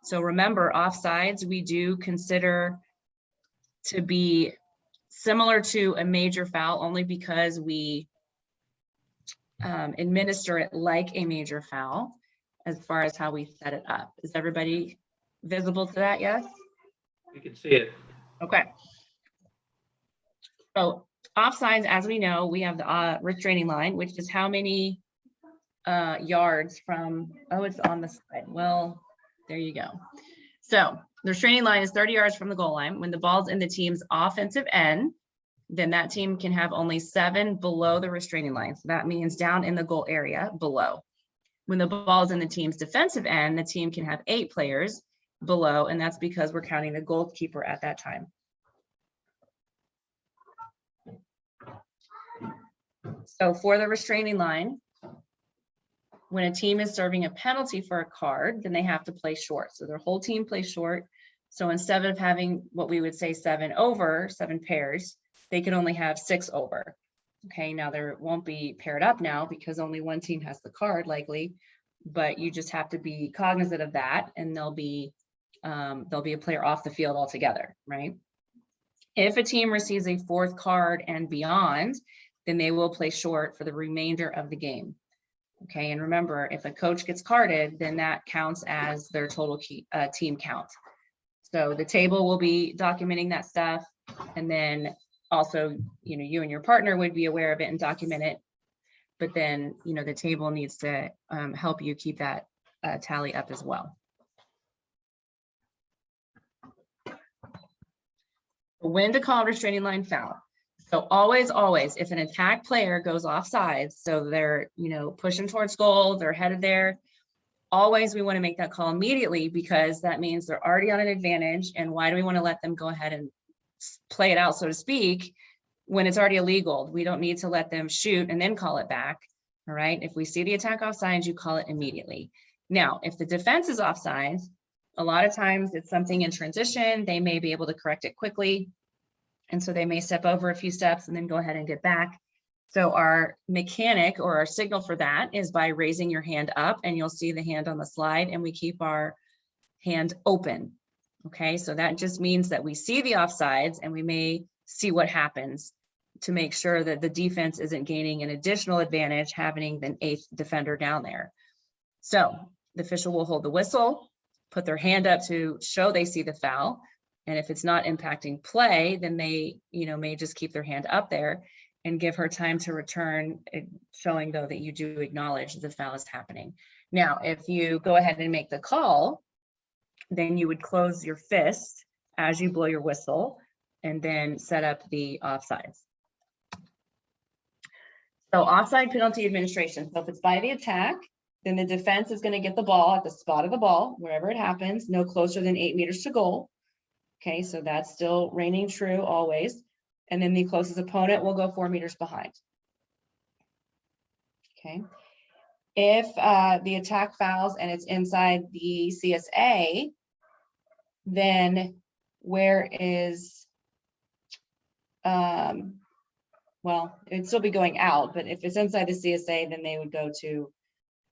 So remember, offsides, we do consider to be similar to a major foul only because we administer it like a major foul as far as how we set it up. Is everybody visible to that? Yes? We can see it. Okay. So offsides, as we know, we have the restraining line, which is how many yards from, oh, it's on the side. Well, there you go. So the restraining line is 30 yards from the goal line. When the ball's in the team's offensive end, then that team can have only 7 below the restraining line. So that means down in the goal area below. When the ball's in the team's defensive end, the team can have 8 players below, and that's because we're counting the goalkeeper at that time. So for the restraining line, when a team is serving a penalty for a card, then they have to play short. So their whole team plays short. So instead of having what we would say 7 over, 7 pairs, they could only have 6 over. Okay, now there won't be paired up now because only one team has the card likely, but you just have to be cognizant of that, and there'll be a player off the field altogether, right? If a team receives a fourth card and beyond, then they will play short for the remainder of the game. Okay, and remember, if a coach gets carded, then that counts as their total team count. So the table will be documenting that stuff, and then also, you and your partner would be aware of it and document it. But then, the table needs to help you keep that tally up as well. When to call restraining line foul. So always, if an attack player goes offside, so they're, pushing towards goal, they're headed there, always we want to make that call immediately, because that means they're already on an advantage. And why do we want to let them go ahead and play it out, so to speak, when it's already illegal? We don't need to let them shoot and then call it back. All right. If we see the attack offside, you call it immediately. Now, if the defense is offside, a lot of times it's something in transition. They may be able to correct it quickly. And so they may step over a few steps and then go ahead and get back. So our mechanic or our signal for that is by raising your hand up, and you'll see the hand on the slide, and we keep our hand open. Okay, so that just means that we see the offsides and we may see what happens to make sure that the defense isn't gaining an additional advantage having an eighth defender down there. So the official will hold the whistle, put their hand up to show they see the foul. And if it's not impacting play, then they, may just keep their hand up there and give her time to return, showing though that you do acknowledge the foul is happening. Now, if you go ahead and make the call, then you would close your fist as you blow your whistle and then set up the offsides. So offside penalty administration. So if it's by the attack, then the defense is going to get the ball at the spot of the ball, wherever it happens, no closer than 8 meters to goal. Okay, so that's still reigning true always. And then the closest opponent will go 4 meters behind. Okay. If the attack fouls and it's inside the CSA, then where is, well, it'd still be going out, but if it's inside the CSA, then they would go to,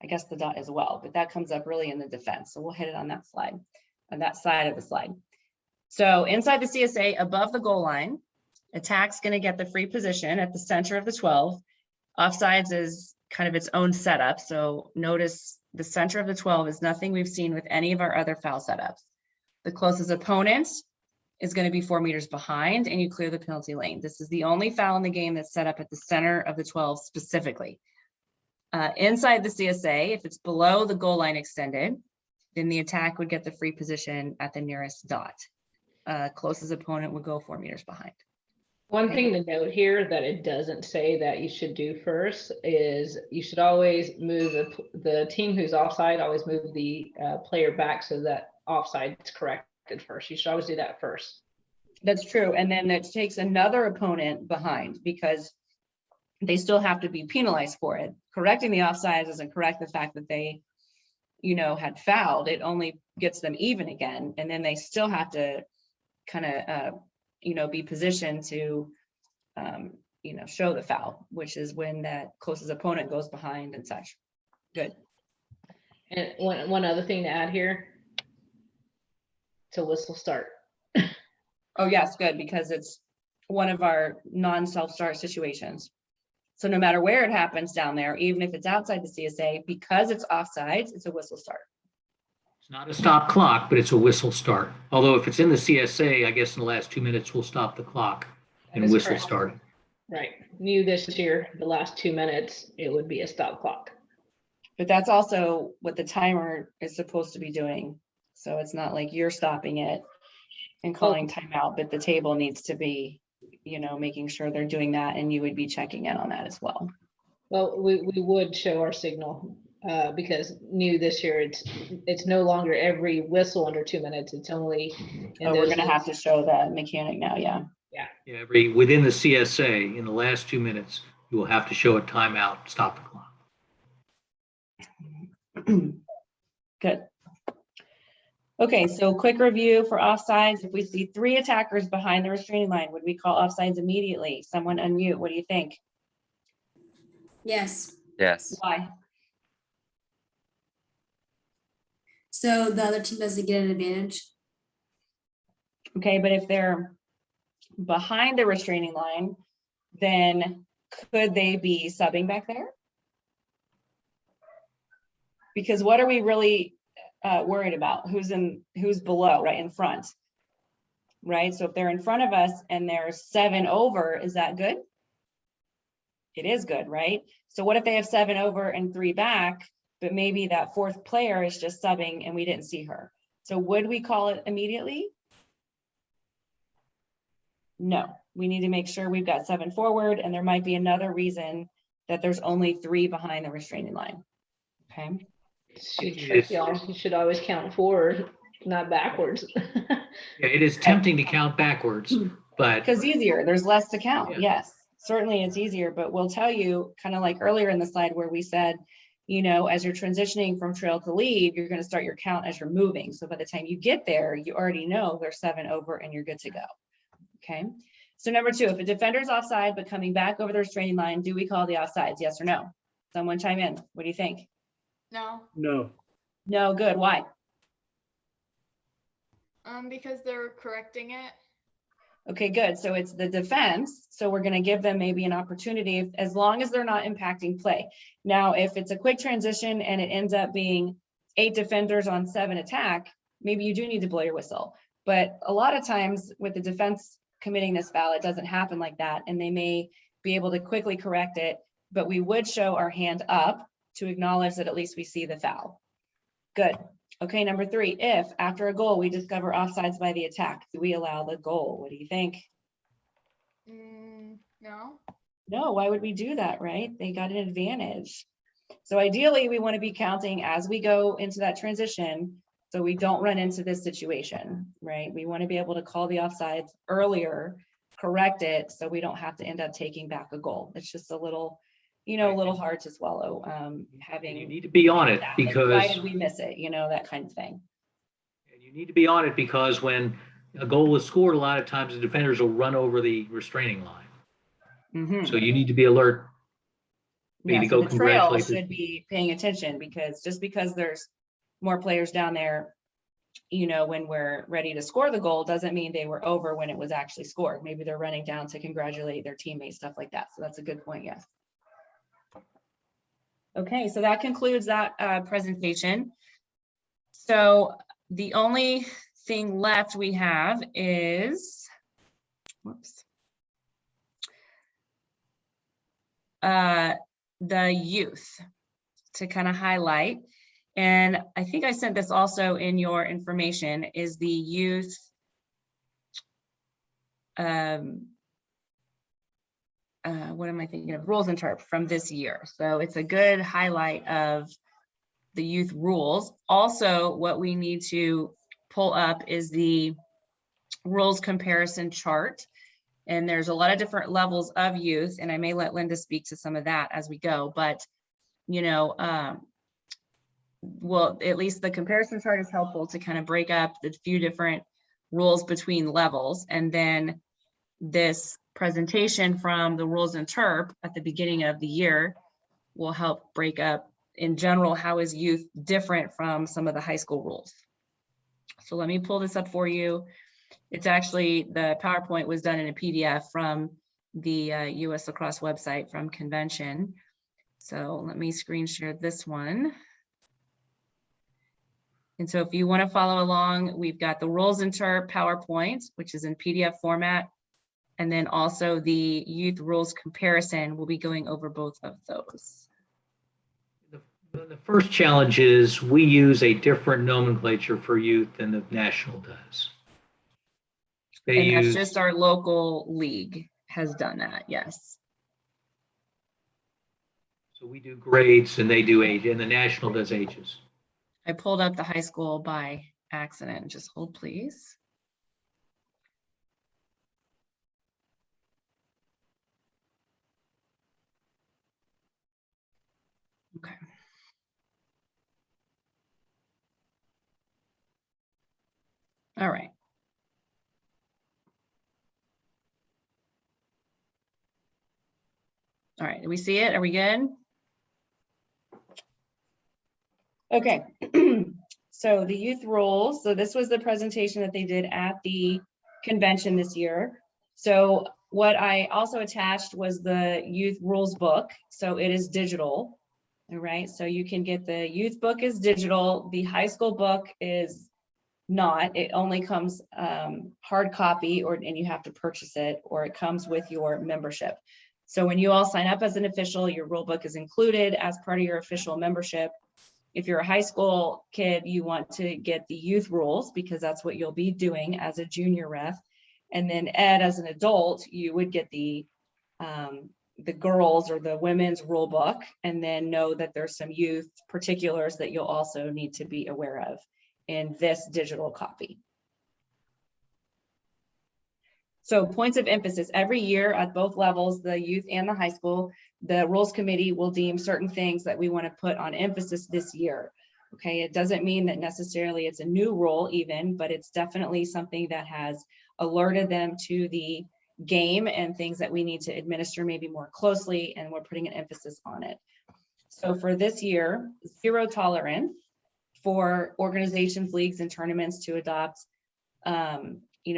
I guess, the dot as well, but that comes up really in the defense. So we'll hit it on that slide, on that side of the slide. So inside the CSA, above the goal line, attack's going to get the free position at the center of the 12. Offsides is kind of its own setup. So notice the center of the 12 is nothing we've seen with any of our other foul setups. The closest opponent is going to be 4 meters behind, and you clear the penalty lane. This is the only foul in the game that's set up at the center of the 12 specifically. Inside the CSA, if it's below the goal line extended, then the attack would get the free position at the nearest dot. Closest opponent would go 4 meters behind. One thing to note here that it doesn't say that you should do first is you should always move the team who's offside, always move the player back so that offside is corrected first. You should always do that first. That's true. And then it takes another opponent behind because they still have to be penalized for it. Correcting the offside doesn't correct the fact that they, had fouled. It only gets them even again. And then they still have to kind of, be positioned to, show the foul, which is when that closest opponent goes behind and such. Good. And one other thing to add here, it's a whistle start. Oh, yes, good, because it's one of our non-self-start situations. So no matter where it happens down there, even if it's outside the CSA, because it's offsides, it's a whistle start. It's not a stop clock, but it's a whistle start. Although if it's in the CSA, I guess in the last 2 minutes, we'll stop the clock and whistle correct. start. Right. New this year, the last 2 minutes, it would be a stop clock. But that's also what the timer is supposed to be doing. So it's not like you're stopping it and calling timeout, but the table needs to be, making sure they're doing that, and you would be checking in on that as well. Well, we would show our signal because new this year, it's no longer every whistle under 2 minutes. It's only. Oh, we're going to have to show that mechanic now. Yeah. Yeah, within the CSA, in the last 2 minutes, you will have to show a timeout, stop the clock. Good. Okay, so quick review for offsides. If we see 3 attackers behind the restraining line, would we call offsides immediately? Someone unmute. What do you think? Yes. Yes. Why? So the other team doesn't get an advantage. Okay, but if they're behind the restraining line, then could they be subbing back there? Because what are we really worried about? Who's below, right in front? Right, so if they're in front of us and they're 7 over, is that good? It is good, right? So what if they have 7 over and 3 back, but maybe that 4th player is just subbing and we didn't see her? So would we call it immediately? No, we need to make sure we've got 7 forward, and there might be another reason that there's only 3 behind the restraining line. Okay, It's too It tricky, is. y'all. You should always count forward, not backwards. Yeah, it is tempting to count backwards, but because easier, there's less to count. Yeah. Yes, certainly it's easier, but we'll tell you, kind of like earlier in the slide where we said, you know, as you're transitioning from trail to lead, you're going to start your count as you're moving. So by the time you get there, you already know there's 7 over and you're good to go. Okay, so number 2, if a defender's offside but coming back over the restraining line, do we call the offsides? Yes or no? Someone chime in. What do you think? No, No. No, good. Why? because they're correcting it. Okay, good. So it's the defense. So we're going to give them maybe an opportunity as long as they're not impacting play. Now, if it's a quick transition and it ends up being 8 defenders on 7 attack, maybe you do need to blow your whistle. But a lot of times with the defense committing this foul, it doesn't happen like that. And they may be able to quickly correct it, but we would show our hand up to acknowledge that at least we see the foul. Good. Okay, number 3, if after a goal we discover offsides by the attack, do we allow the goal? What do you think? No. No, why would we do that, right? They got an advantage. So ideally, we want to be counting as we go into that transition so we don't run into this situation, right? We want to be able to call the offsides earlier, correct it, so we don't have to end up taking back a goal. It's just a little, you know, a little hard to swallow, and you having need to be on it that, like, because why did we miss it? You know, that kind of thing. you need to be on it because when a goal is scored, a lot of times the defenders will run over the restraining line. Mhm. So you need to be alert. Yeah, Maybe so go the trail congratulate the- should be paying attention, because just because there's more players down there, you know, when we're ready to score the goal, doesn't mean they were over when it was actually scored. Maybe they're running down to congratulate their teammates, stuff like that. So that's a good point, yes. Okay, so that concludes that presentation. So the only thing left we have is, whoops. The youth to kind of highlight. And I think I sent this also in your information, is the youth what am I thinking of? Rules and Terp from this year. So it's a good highlight of the youth rules. Also, what we need to pull up is the rules comparison chart. And there's a lot of different levels of youth, and I may let Linda speak to some of that as we go, but you know, well, at least the comparison chart is helpful to kind of break up the few different rules between levels. And then this presentation from the rules and Terp at the beginning of the year will help break up in general, how is youth different from some of the high school rules. So let me pull this up for you. It's actually, the PowerPoint was done in a PDF from the US Lacrosse website from convention. So let me screen share this one. And so if you want to follow along, we've got the rules and Terp PowerPoint, which is in PDF format. And then also the youth rules comparison, we'll be going over both of those. The first challenge is we use a different nomenclature for youth than the national does. They And that's use, just our local league has done that, yes. so we do grades and they do age, and the national does ages. I pulled up the high school by accident. Just hold, please. Okay. All right. All right, do we see it? Are we good? Okay, so the youth rules. So this was the presentation that they did at the convention this year. So what I also attached was the youth rules book. So it is digital. All right, so you can get the youth book is digital. The high school book is not. It only comes hard copy, and you have to purchase it, or it comes with your membership. So when you all sign up as an official, your rule book is included as part of your official membership. If you're a high school kid, you want to get the youth rules because that's what you'll be doing as a junior ref. And then Ed, as an adult, you would get the girls or the women's rule book, and then know that there's some youth particulars that you'll also need to be aware of in this digital copy. So points of emphasis every year at both levels, the youth and the high school, the rules committee will deem certain things that we want to put on emphasis this year. Okay, it doesn't mean that necessarily it's a new rule even, but it's definitely something that has alerted them to the game and things that we need to administer maybe more closely, and we're putting an emphasis on it. So for this year, 0 tolerance for organizations, leagues, and tournaments to adopt,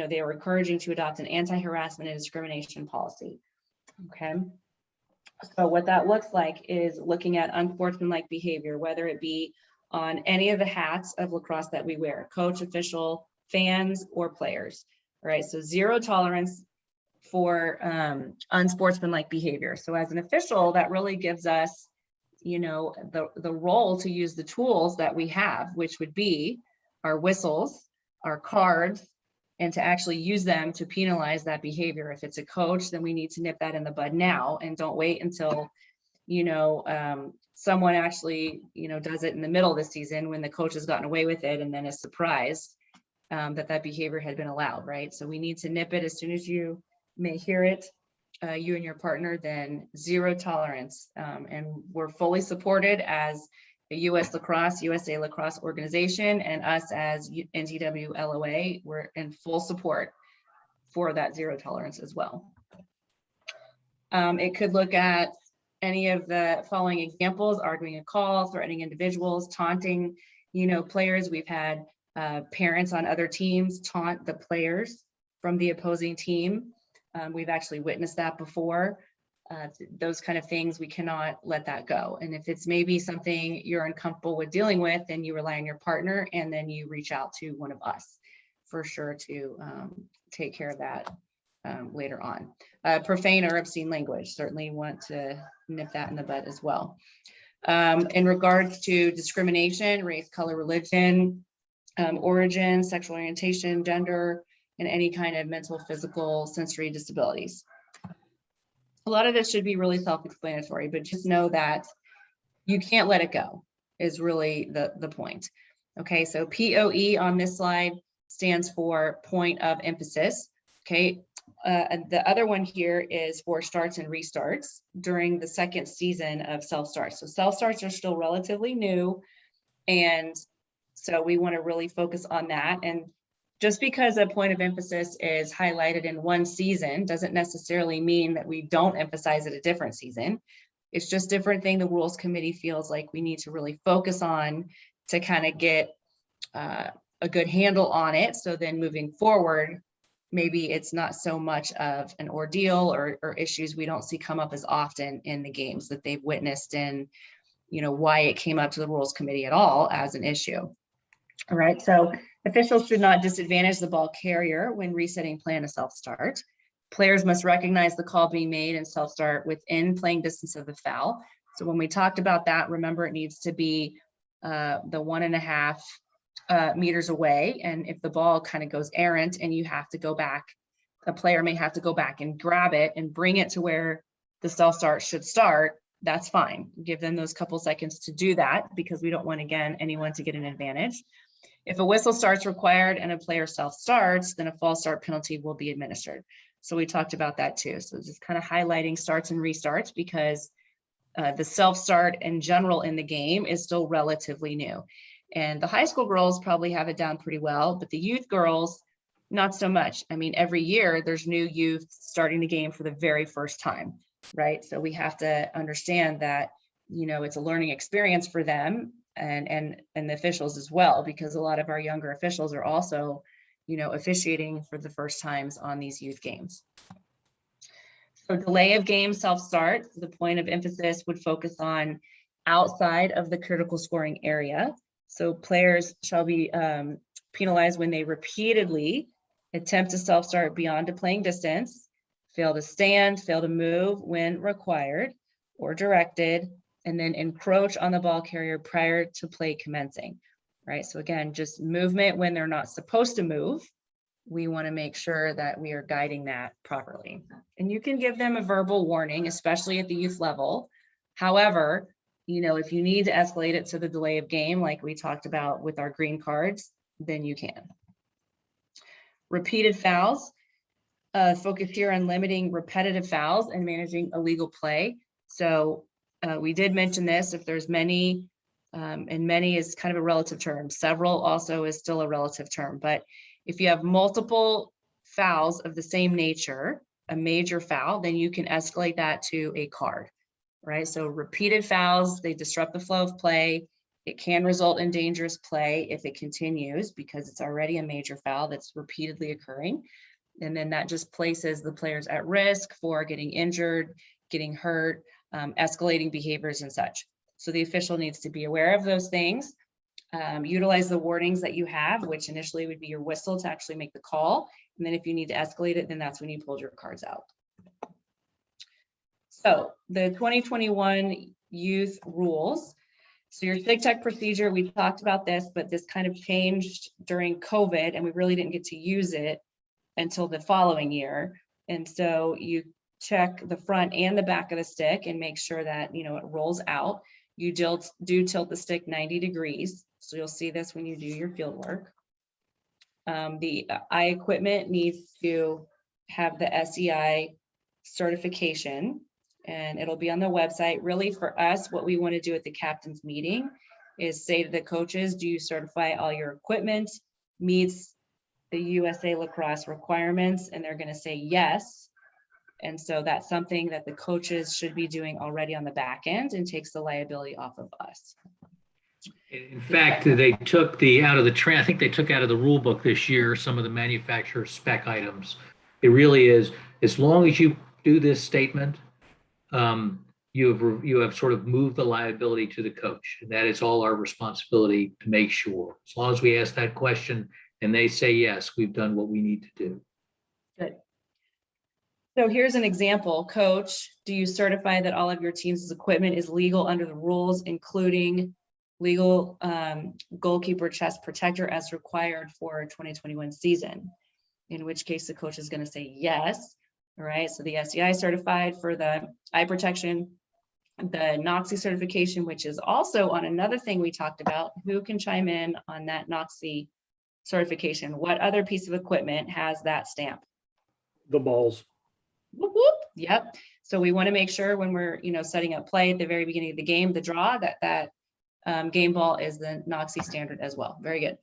they are encouraging to adopt an anti-harassment and discrimination policy. Okay. So what that looks like is looking at unsportsmanlike behavior, whether it be on any of the hats of lacrosse that we wear, coach, official, fans, or players. All right, so 0 tolerance for unsportsmanlike behavior. So as an official, that really gives us, the role to use the tools that we have, which would be our whistles, our cards, and to actually use them to penalize that behavior. If it's a coach, then we need to nip that in the bud now, and don't wait until, someone actually, does it in the middle of the season when the coach has gotten away with it and then is surprised that behavior had been allowed, right? So we need to nip it as soon as you may hear it, you and your partner, then 0 tolerance. And we're fully supported as a USA Lacrosse organization, and us as NTW LOA, we're in full support for that 0 tolerance as well. It could look at any of the following examples: arguing a call, threatening individuals, taunting, players. We've had parents on other teams taunt the players from the opposing team. We've actually witnessed that before. Those kind of things, we cannot let that go. And if it's maybe something you're uncomfortable with dealing with, then you rely on your partner, and then you reach out to one of us for sure to take care of that later on. Profane or obscene language, certainly want to nip that in the bud as well. In regards to discrimination, race, color, religion, origin, sexual orientation, gender, and any kind of mental, physical, sensory disabilities. A lot of this should be really self-explanatory, but just know that you can't let it go is really the point. Okay, so POE on this slide stands for point of emphasis. Okay, the other one here is for starts and restarts during the second season of self-starts. So self-starts are still relatively new, and so we want to really focus on that. And just because a point of emphasis is highlighted in one season doesn't necessarily mean that we don't emphasize it a different season. It's just different thing the rules committee feels like we need to really focus on to kind of get a good handle on it. So then moving forward, maybe it's not so much of an ordeal or issues we don't see come up as often in the games that they've witnessed, and why it came up to the rules committee at all as an issue. All right, so officials should not disadvantage the ball carrier when resetting plan to self-start. Players must recognize the call being made and self-start within playing distance of the foul. So when we talked about that, remember it needs to be the 1.5 meters away. And if the ball kind of goes errant and you have to go back, a player may have to go back and grab it and bring it to where the self-start should start, that's fine. Give them those couple seconds to do that, because we don't want, again, anyone to get an advantage. If a whistle starts required and a player self-starts, then a false start penalty will be administered. So we talked about that too. So just kind of highlighting starts and restarts, because the self-start in general in the game is still relatively new. And the high school girls probably have it down pretty well, but the youth girls, not so much. I mean, every year there's new youth starting the game for the very first time. right? So we have to understand that, it's a learning experience for them and the officials as well, because a lot of our younger officials are also, officiating for the first times on these youth games. So delay of game self-start, the point of emphasis would focus on outside of the critical scoring area. So players shall be penalized when they repeatedly attempt to self-start beyond a playing distance, fail to stand, fail to move when required or directed, and then encroach on the ball carrier prior to play commencing, right? So again, just movement when they're not supposed to move. We want to make sure that we are guiding that properly. And you can give them a verbal warning, especially at the youth level. However, if you need to escalate it to the delay of game, like we talked about with our green cards, then you can. Repeated fouls, focus here on limiting repetitive fouls and managing illegal play. So we did mention this, if there's many, and many is kind of a relative term. Several also is still a relative term, but if you have multiple fouls of the same nature, a major foul, then you can escalate that to a card, right? So repeated fouls, they disrupt the flow of play. It can result in dangerous play if it continues because it's already a major foul that's repeatedly occurring. And then that just places the players at risk for getting injured, getting hurt, escalating behaviors and such. So the official needs to be aware of those things. Utilize the warnings that you have, which initially would be your whistle to actually make the call. And then if you need to escalate it, then that's when you pull your cards out. So the 2021 youth rules. So your SIGTech procedure, we talked about this, but this kind of changed during COVID and we really didn't get to use it until the following year. And so you check the front and the back of the stick and make sure that, it rolls out. You do tilt the stick 90 degrees. So you'll see this when you do your field work. The eye equipment needs to have the SEI certification and it'll be on the website. Really for us, what we want to do at the captain's meeting is say to the coaches, do you certify all your equipment meets the USA Lacrosse requirements? And they're going to say yes. And so that's something that the coaches should be doing already on the back end and takes the liability off of us. In fact, they took I think they took out of the rule book this year some of the manufacturer's spec items. It really is, as long as you do this statement, you have sort of moved the liability to the coach. And that is all our responsibility to make sure. As long as we ask that question and they say yes, we've done what we need to do. Good. So here's an example. Coach, do you certify that all of your team's equipment is legal under the rules, including legal goalkeeper chest protector as required for 2021 season? In which case the coach is going to say yes. All right, so the SEI certified for the eye protection, the NOXI certification, which is also on another thing we talked about. Who can chime in on that NOXI certification? What other piece of equipment has that stamp? The balls. Whoop, whoop. Yep. So we want to make sure when we're, setting up play at the very beginning of the game, the draw, that game ball is the NOXI standard as well. Very good.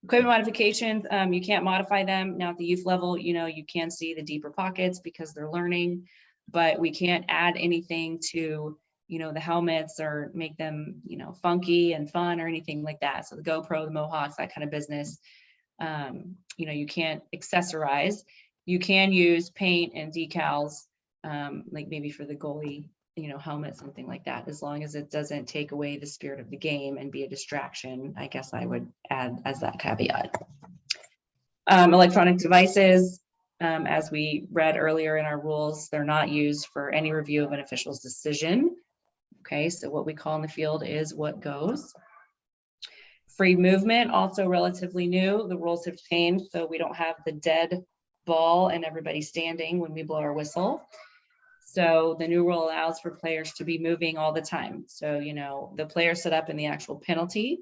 Equipment modifications, you can't modify them. Now at the youth level, you can see the deeper pockets because they're learning, but we can't add anything to, the helmets or make them, funky and fun or anything like that. So the GoPro, the Mohawks, that kind of business, you can't accessorize. You can use paint and decals, like maybe for the goalie, helmet, something like that, as long as it doesn't take away the spirit of the game and be a distraction, I guess I would add as that caveat. Electronic devices, as we read earlier in our rules, they're not used for any review of an official's decision. Okay, so what we call in the field is what goes. Free movement, also relatively new. The rules have changed, so we don't have the dead ball and everybody standing when we blow our whistle. So the new rule allows for players to be moving all the time. So, the player set up in the actual penalty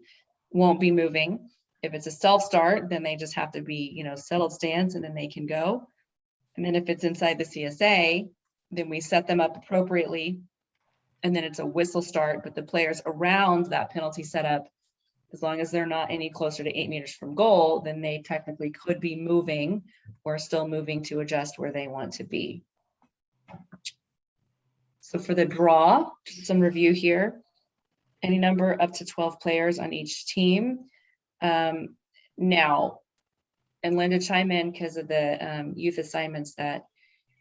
won't be moving. If it's a self-start, then they just have to be, settled stance and then they can go. And then if it's inside the CSA, then we set them up appropriately. And then it's a whistle start, but the players around that penalty setup, as long as they're not any closer to 8 meters from goal, then they technically could be moving or still moving to adjust where they want to be. So for the draw, just some review here. Any number up to 12 players on each team. Now, and Linda, chime in because of the youth assignments that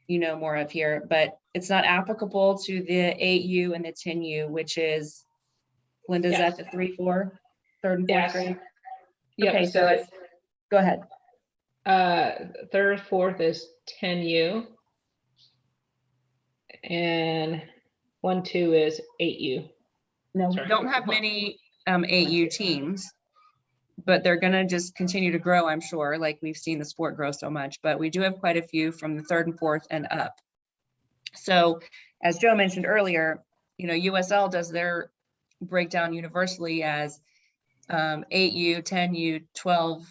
you know more of here, but it's not applicable to the 8U and the 10U, which is, Linda's Yes. at the 3-4, third and fourth Yes. grade. Yep, Okay, so it's, go ahead. third, fourth is 10U. And 1, 2 is 8U. No, we Sorry. don't have many 8U teams, but they're gonna just continue to grow, I'm sure, like we've seen the sport grow so much, but we do have quite a few from the third and fourth and up. So as Joe mentioned earlier, you know, USL does their breakdown universally as 8U, 10U, 12,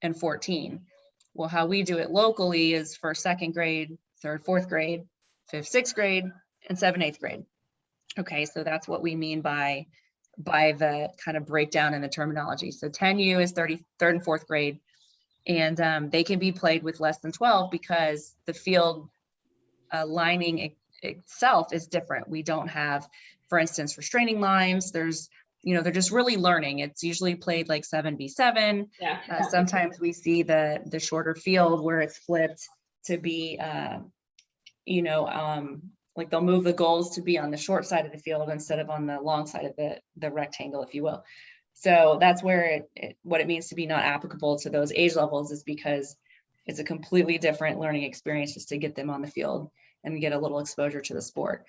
and 14. Well, how we do it locally is for second grade, third, fourth grade, fifth, sixth grade, and 7th, 8th grade. Okay, so that's what we mean by the kind of breakdown in the terminology. So 10U is third and fourth grade, and they can be played with less than 12 because the field lining itself is different. We don't have, for instance, restraining lines. There's, you know, they're just really learning. It's usually played like 7v7. Yeah. Sometimes we see the shorter field where it's flipped to be, you know, like they'll move the goals to be on the short side of the field instead of on the long side of the rectangle, if you will. So that's where what it means to be not applicable to those age levels is because it's a completely different learning experience just to get them on the field and get a little exposure to the sport.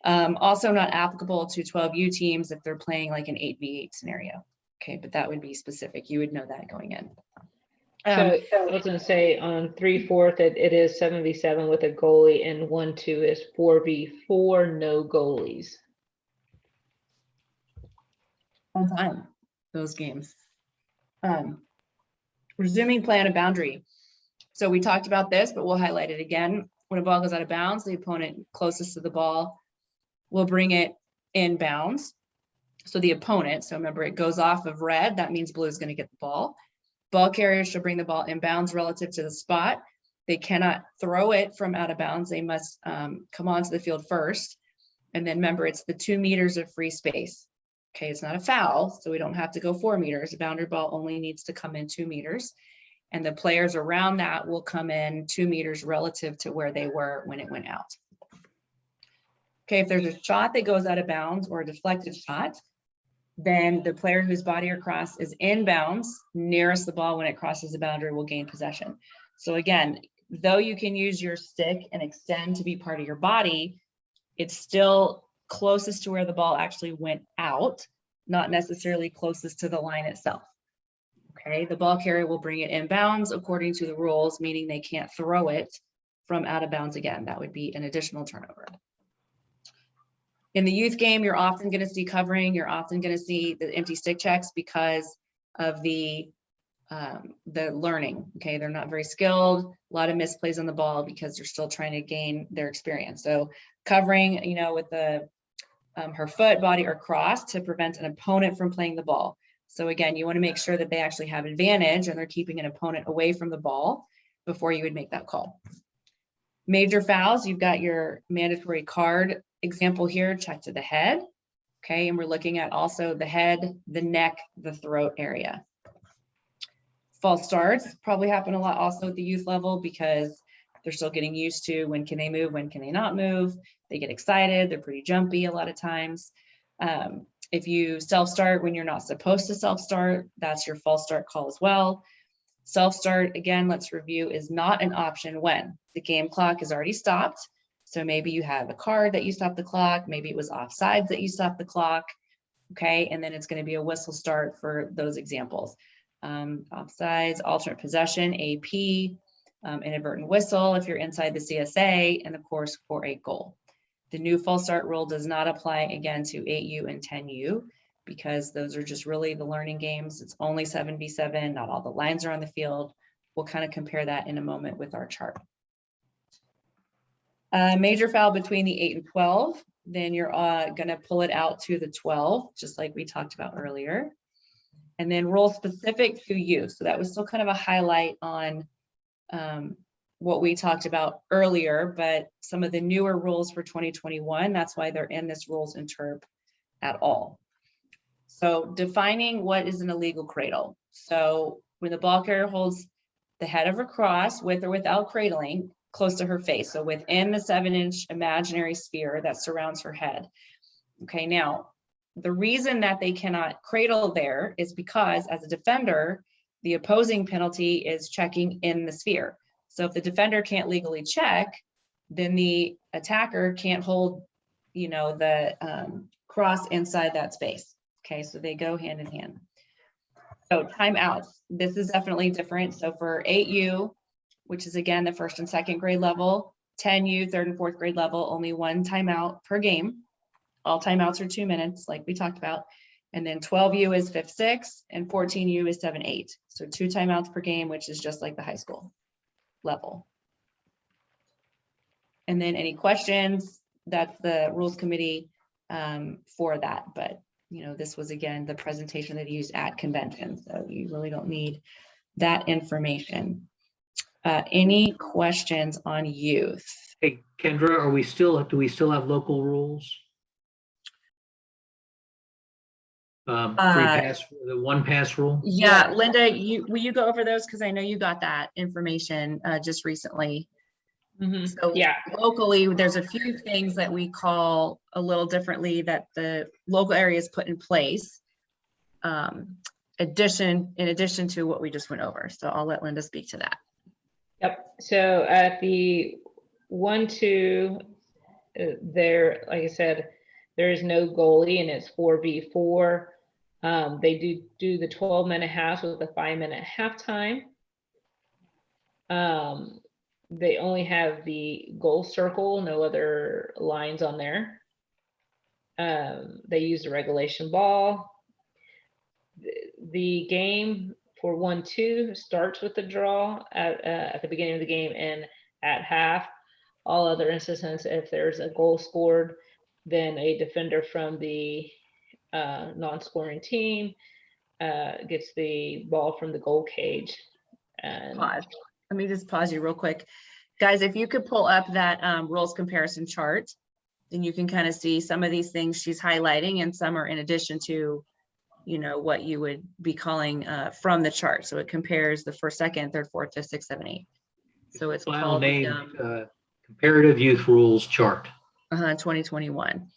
Also not applicable to 12U teams if they're playing like an 8v8 scenario. Okay, but that would be specific. You would know that going in. So I was gonna say on 3, 4th, it is 7v7 with a goalie, and 1, 2 is 4v4, no goalies. On time, those games. Resuming plan and boundary. So we talked about this, but we'll highlight it again. When a ball goes out of bounds, the opponent closest to the ball will bring it in bounds. So the opponent, so remember it goes off of red, that means blue is going to get the ball. Ball carriers should bring the ball in bounds relative to the spot. They cannot throw it from out of bounds. They must come onto the field first. And then remember, it's the 2 meters of free space. Okay, it's not a foul, so we don't have to go 4 meters. A boundary ball only needs to come in 2 meters. And the players around that will come in 2 meters relative to where they were when it went out. Okay, if there's a shot that goes out of bounds or a deflected shot, then the player whose body or cross is in bounds nearest the ball when it crosses the boundary will gain possession. So again, though you can use your stick and extend to be part of your body, it's still closest to where the ball actually went out, not necessarily closest to the line itself. Okay, the ball carrier will bring it in bounds according to the rules, meaning they can't throw it from out of bounds again. That would be an additional turnover. In the youth game, you're often going to see covering. You're often going to see the empty stick checks because of the learning. Okay, they're not very skilled. A lot of misplays on the ball because they're still trying to gain their experience. So covering, you know, with the her foot, body, or cross to prevent an opponent from playing the ball. So again, you want to make sure that they actually have advantage and they're keeping an opponent away from the ball before you would make that call. Major fouls, you've got your mandatory card example here, check to the head. Okay, and we're looking at also the head, the neck, the throat area. False starts probably happen a lot also at the youth level because they're still getting used to when can they move, when can they not move. They get excited, they're pretty jumpy a lot of times. If you self-start when you're not supposed to self-start, that's your false start call as well. Self-start, again, let's review, is not an option when the game clock is already stopped. So maybe you have a card that you stop the clock, maybe it was offsides that you stop the clock, okay? And then it's gonna be a whistle start for those examples. Offsides, alternate possession, AP, inadvertent whistle if you're inside the CSA, and of course for a goal. The new false start rule does not apply again to 8U and 10U because those are just really the learning games. It's only 7v7, not all the lines are on the field. We'll kind of compare that in a moment with our chart. Major foul between the 8 and 12, then you're gonna pull it out to the 12, just like we talked about earlier. And then rule specific to you. So that was still kind of a highlight on what we talked about earlier, but some of the newer rules for 2021, that's why they're in this rules interp at all. So defining what is an illegal cradle. So when the ball carrier holds the head of her cross with or without cradling close to her face, so within the 7-inch imaginary sphere that surrounds her head. Okay, now the reason that they cannot cradle there is because as a defender, the opposing penalty is checking in the sphere. So if the defender can't legally check, then the attacker can't hold, you know, the cross inside that space. Okay, so they go hand in hand. So timeouts, this is definitely different. So for 8U, which is again the 1st and 2nd grade level, 10U, 3rd and 4th grade level, only 1 timeout per game. All timeouts are 2 minutes, like we talked about. And then 12U is 5th, 6th, and 14U is 7, 8. So 2 timeouts per game, which is just like the high school level. And then any questions, that's the rules committee for that. But, you know, this was again, the presentation that he used at convention. So you really don't need that information. Any questions on youth? Hey, Kendra, do we still have local rules? Free pass, the 1 pass rule? Yeah, Linda, will you go over those? Because I know you got that information just recently. So Yeah. locally, there's a few things that we call a little differently that the local areas put in place. In addition to what we just went over. So I'll let Linda speak to that. Yep. So at the 1-2, there, like I said, there is no goalie and it's 4v4. They do the 12-minute halves with a 5-minute halftime. They only have the goal circle, no other lines on there. They use the regulation ball. The game for 1-2 starts with the draw at the beginning of the game and at half. All other instances, if there's a goal scored, then a defender from the non-scoring team gets the ball from the goal cage. And Pause. Let me just pause you real quick. Guys, if you could pull up that rules comparison chart, then you can kind of see some of these things she's highlighting and some are in addition to, you know, what you would be calling from the chart. So it compares the 1st, 2nd, 3rd, 4th, 5th, 6th, 7, 8. So it's File called named Comparative Youth Rules Chart. 2021.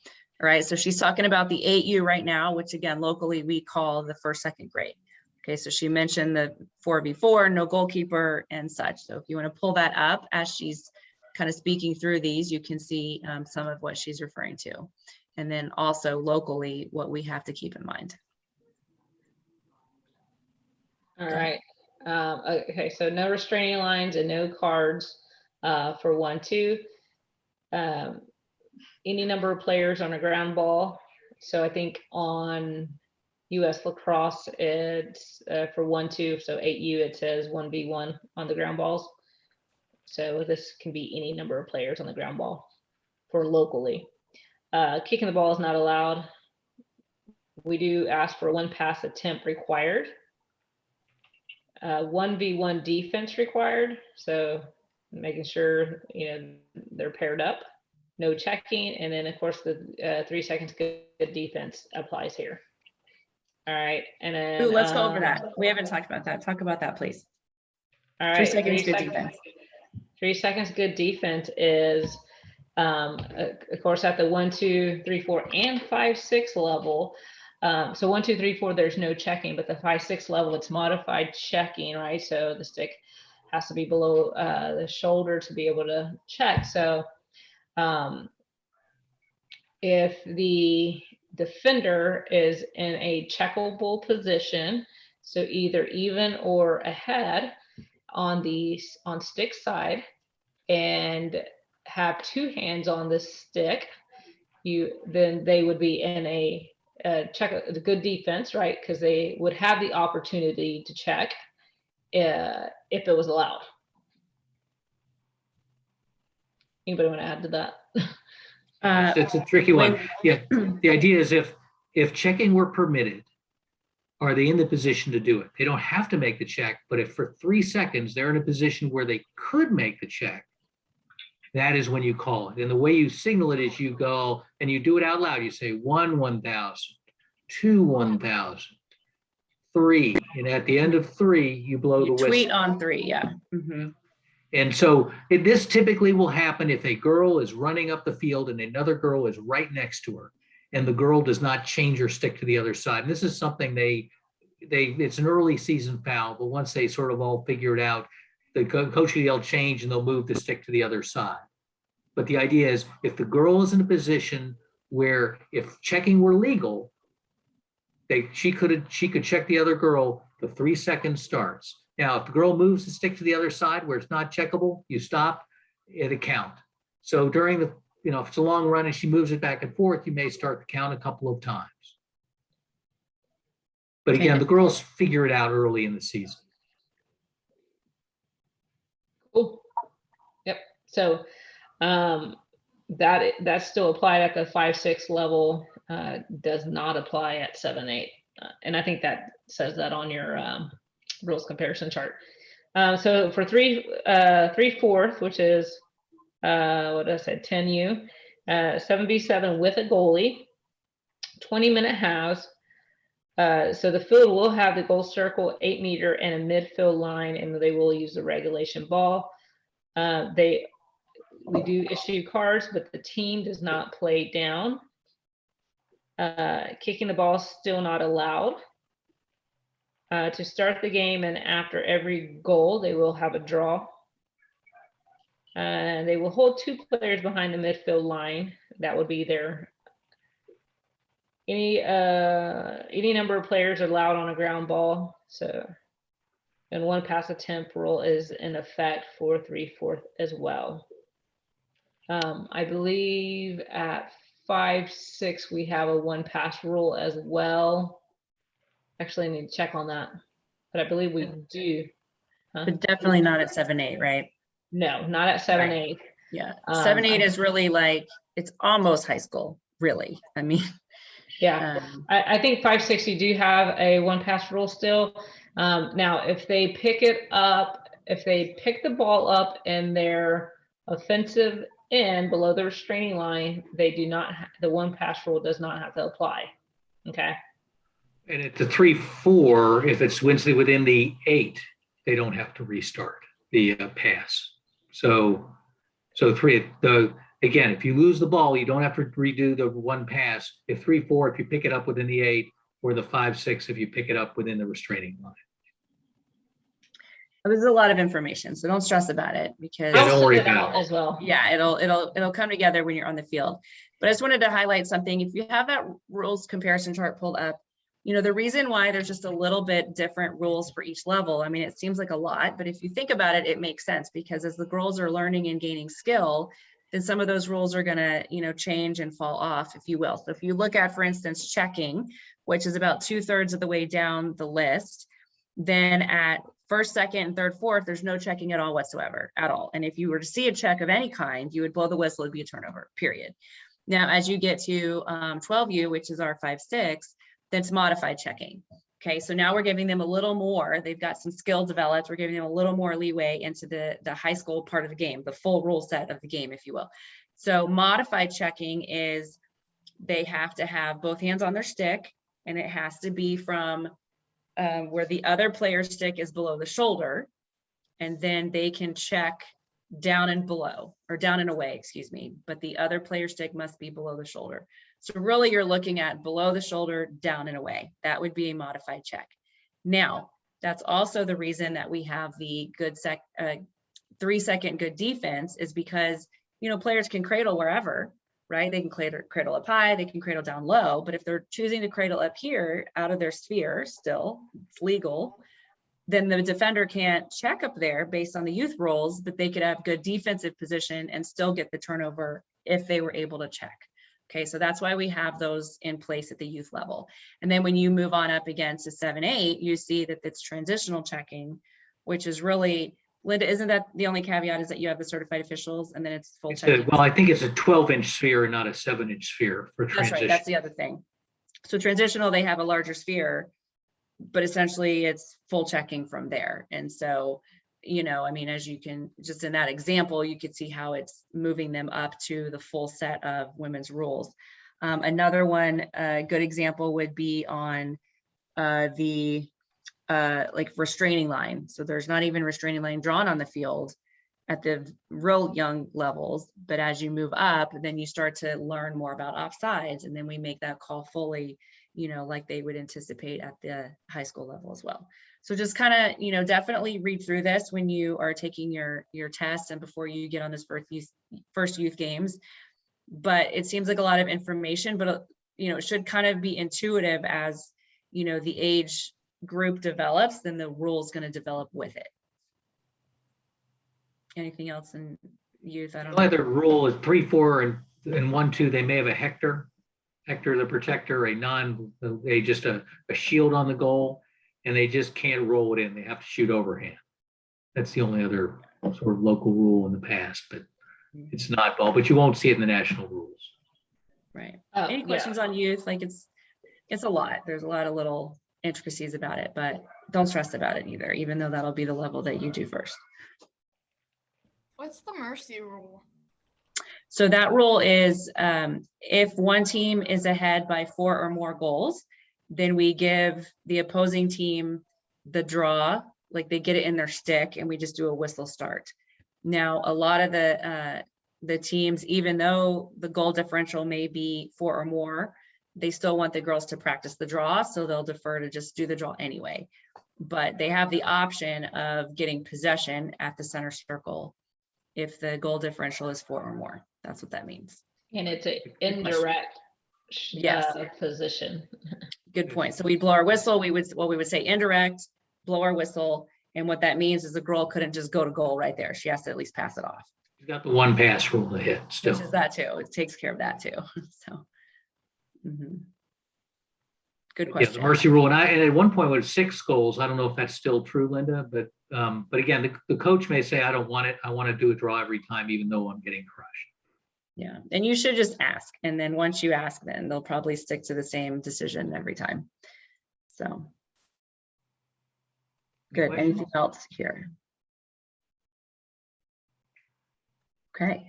All right, so she's talking about the 8U right now, which again, locally we call the 1st, 2nd grade. Okay, so she mentioned the 4v4, no goalkeeper and such. So if you want to pull that up as she's kind of speaking through these, you can see some of what she's referring to. And then also locally, what we have to keep in mind. all right. Okay, so no restraining lines and no cards for 1-2. Any number of players on a ground ball. So I think on US lacrosse, it's for 1-2, so 8U, it says 1v1 on the ground balls. So this can be any number of players on the ground ball for locally. Kicking the ball is not allowed. We do ask for 1 pass attempt required. 1v1 defense required. So making sure, you know, they're paired up. No checking. And then of course the 3 seconds good defense applies here. All right, and then Ooh, let's go over that. We haven't talked about that. Talk about that, please. All right, 3 seconds good defense. 3 seconds good defense is, of course, at the 1, 2, 3, 4, and 5, 6 level. So 1, 2, 3, 4, there's no checking, but the 5, 6 level, it's modified checking, right? So the stick has to be below the shoulder to be able to check. So if the defender is in a checkable position, so either even or ahead on stick side, and have 2 hands on the stick, then they would be in a good defense, right? Because they would have the opportunity to check if it was allowed. Anybody want to add to that? It's a tricky one. Yeah, the idea is if checking were permitted, are they in the position to do it? They don't have to make the check, but if for 3 seconds they're in a position where they could make the check, that is when you call it. And the way you signal it is you go and you do it out loud. You say 1, 1,000, 2, 1,000, 3. And at the end of 3, you blow the You whistle. tweet on 3, yeah. Mhm. And so this typically will happen if a girl is running up the field and another girl is right next to her, and the girl does not change her stick to the other side. And this is something it's an early season foul, but once they sort of all figure it out, the coach will yell change and they'll move the stick to the other side. But the idea is if the girl is in a position where if checking were legal, she could check the other girl, the 3 seconds starts. Now, if the girl moves the stick to the other side where it's not checkable, you stop, it'll count. So during the, if it's a long run and she moves it back and forth, you may start the count a couple of times. But again, Okay. the girls figure it out early in the season. Cool. Yep. So that's still applied at the 5-6 level, does not apply at 7-8. And I think that says that on your rules comparison chart. So for 3/4, which is what I said, 10U, 7v7 with a goalie, 20-minute halves. So the field will have the goal circle, 8 meter, and a midfield line, and they will use the regulation ball. We do issue cards, but the team does not play down. Kicking the ball is still not allowed. To start the game and after every goal, they will have a draw. They will hold 2 players behind the midfield line. That would be their any number of players allowed on a ground ball. So, and 1 pass attempt rule is in effect for 3/4 as well. I believe at 5-6 we have a 1 pass rule as well. Actually, I need to check on that, but I believe we do. But definitely not at 7-8, right? No, not at 7-8. Yeah, Um, 7-8 is really like, it's almost high school, really. I mean, Yeah, I think 5-6 you do have a 1 pass rule still. Now, if they pick it up, if they pick the ball up in their offensive end below the restraining line, they do not. The 1 pass rule does not have to apply. Okay. And at the 3/4, if it's within the 8, they don't have to restart the pass. So 3, again, if you lose the ball, you don't have to redo the 1 pass. If 3/4, if you pick it up within the 8, or the 5-6, if you pick it up within the restraining line. there's a lot of information, so don't stress about it because Yeah, don't worry I'll send it about out as well. yeah, it'll come together when you're on the field. But I just wanted to highlight something. If you have that rules comparison chart pulled up, the reason why there's just a little bit different rules for each level. I mean, it seems like a lot, but if you think about it, it makes sense because as the girls are learning and gaining skill, then some of those rules are going to, change and fall off, if you will. So if you look at, for instance, checking, which is about 2/3 of the way down the list, then at 1st, 2nd, and 3rd, 4th, there's no checking at all whatsoever, at all. And if you were to see a check of any kind, you would blow the whistle, it'd be a turnover, period. Now, as you get to 12U, which is our 5-6, that's modified checking. Okay, so now we're giving them a little more. They've got some skill developed. We're giving them a little more leeway into the high school part of the game, the full rule set of the game, if you will. So modified checking is they have to have both hands on their stick, and it has to be from where the other player's stick is below the shoulder, and then they can check down and below, or down and away, excuse me, but the other player's stick must be below the shoulder. So really you're looking at below the shoulder, down and away. That would be a modified check. Now, that's also the reason that we have the good 3-second good defense is because, players can cradle wherever, right? They can cradle up high, they can cradle down low, but if they're choosing to cradle up here out of their sphere still, it's legal, then the defender can't check up there based on the youth rules, but they could have good defensive position and still get the turnover if they were able to check. Okay, so that's why we have those in place at the youth level. And then when you move on up again to 7-8, you see that it's transitional checking, which is really, Linda, isn't that the only caveat is that you have the certified officials and then it's full checking? Well, I think it's a 12-inch sphere and not a 7-inch sphere for That's transition. right, that's the other thing. So transitional, they have a larger sphere, but essentially it's full checking from there. And so, you know, I mean, as you can, just in that example, you could see how it's moving them up to the full set of women's rules. Another one, a good example would be on the like restraining line. So there's not even restraining line drawn on the field at the real young levels, but as you move up, then you start to learn more about offsides, and then we make that call fully, you know, like they would anticipate at the high school level as well. So just kind of, you know, definitely read through this when you are taking your test and before you get on this first youth games. But it seems like a lot of information, but you know, it should kind of be intuitive as, you know, the age group develops, then the rule is going to develop with it. Anything else in youth? I don't The know. other rule is 3, 4, and 1, 2. They may have a Hector the protector, just a shield on the goal, and they just can't roll it in. They have to shoot overhand. That's the only other sort of local rule in the past, but it's not ball. But you won't see it in the national rules. Right. Oh, Any yeah. questions on youth? Like it's a lot. There's a lot of little intricacies about it, but don't stress about it either, even though that'll be the level that you do first. What's the mercy rule? So that rule is if one team is ahead by 4 or more goals, then we give the opposing team the draw, like they get it in their stick, and we just do a whistle start. Now, a lot of the teams, even though the goal differential may be 4 or more, they still want the girls to practice the draw, so they'll defer to just do the draw anyway. But they have the option of getting possession at the center circle if the goal differential is 4 or more. That's what that means. And it's an indirect Yes. position. Good point. So we blow our whistle, we would say indirect, blow our whistle. And what that means is the girl couldn't just go to goal right there. She has to at least pass it off. You've got the 1 pass rule to hit still. Which is that too. It takes care of that too. So. Good Yeah, question. the mercy rule, and at one point with 6 goals, I don't know if that's still true, Linda, but again, the coach may say, I don't want it. I want to do a draw every time, even though I'm getting crushed. Yeah, and you should just ask. And then once you ask, then they'll probably stick to the same decision every time. So. Good. Questions? Anything else here? Okay.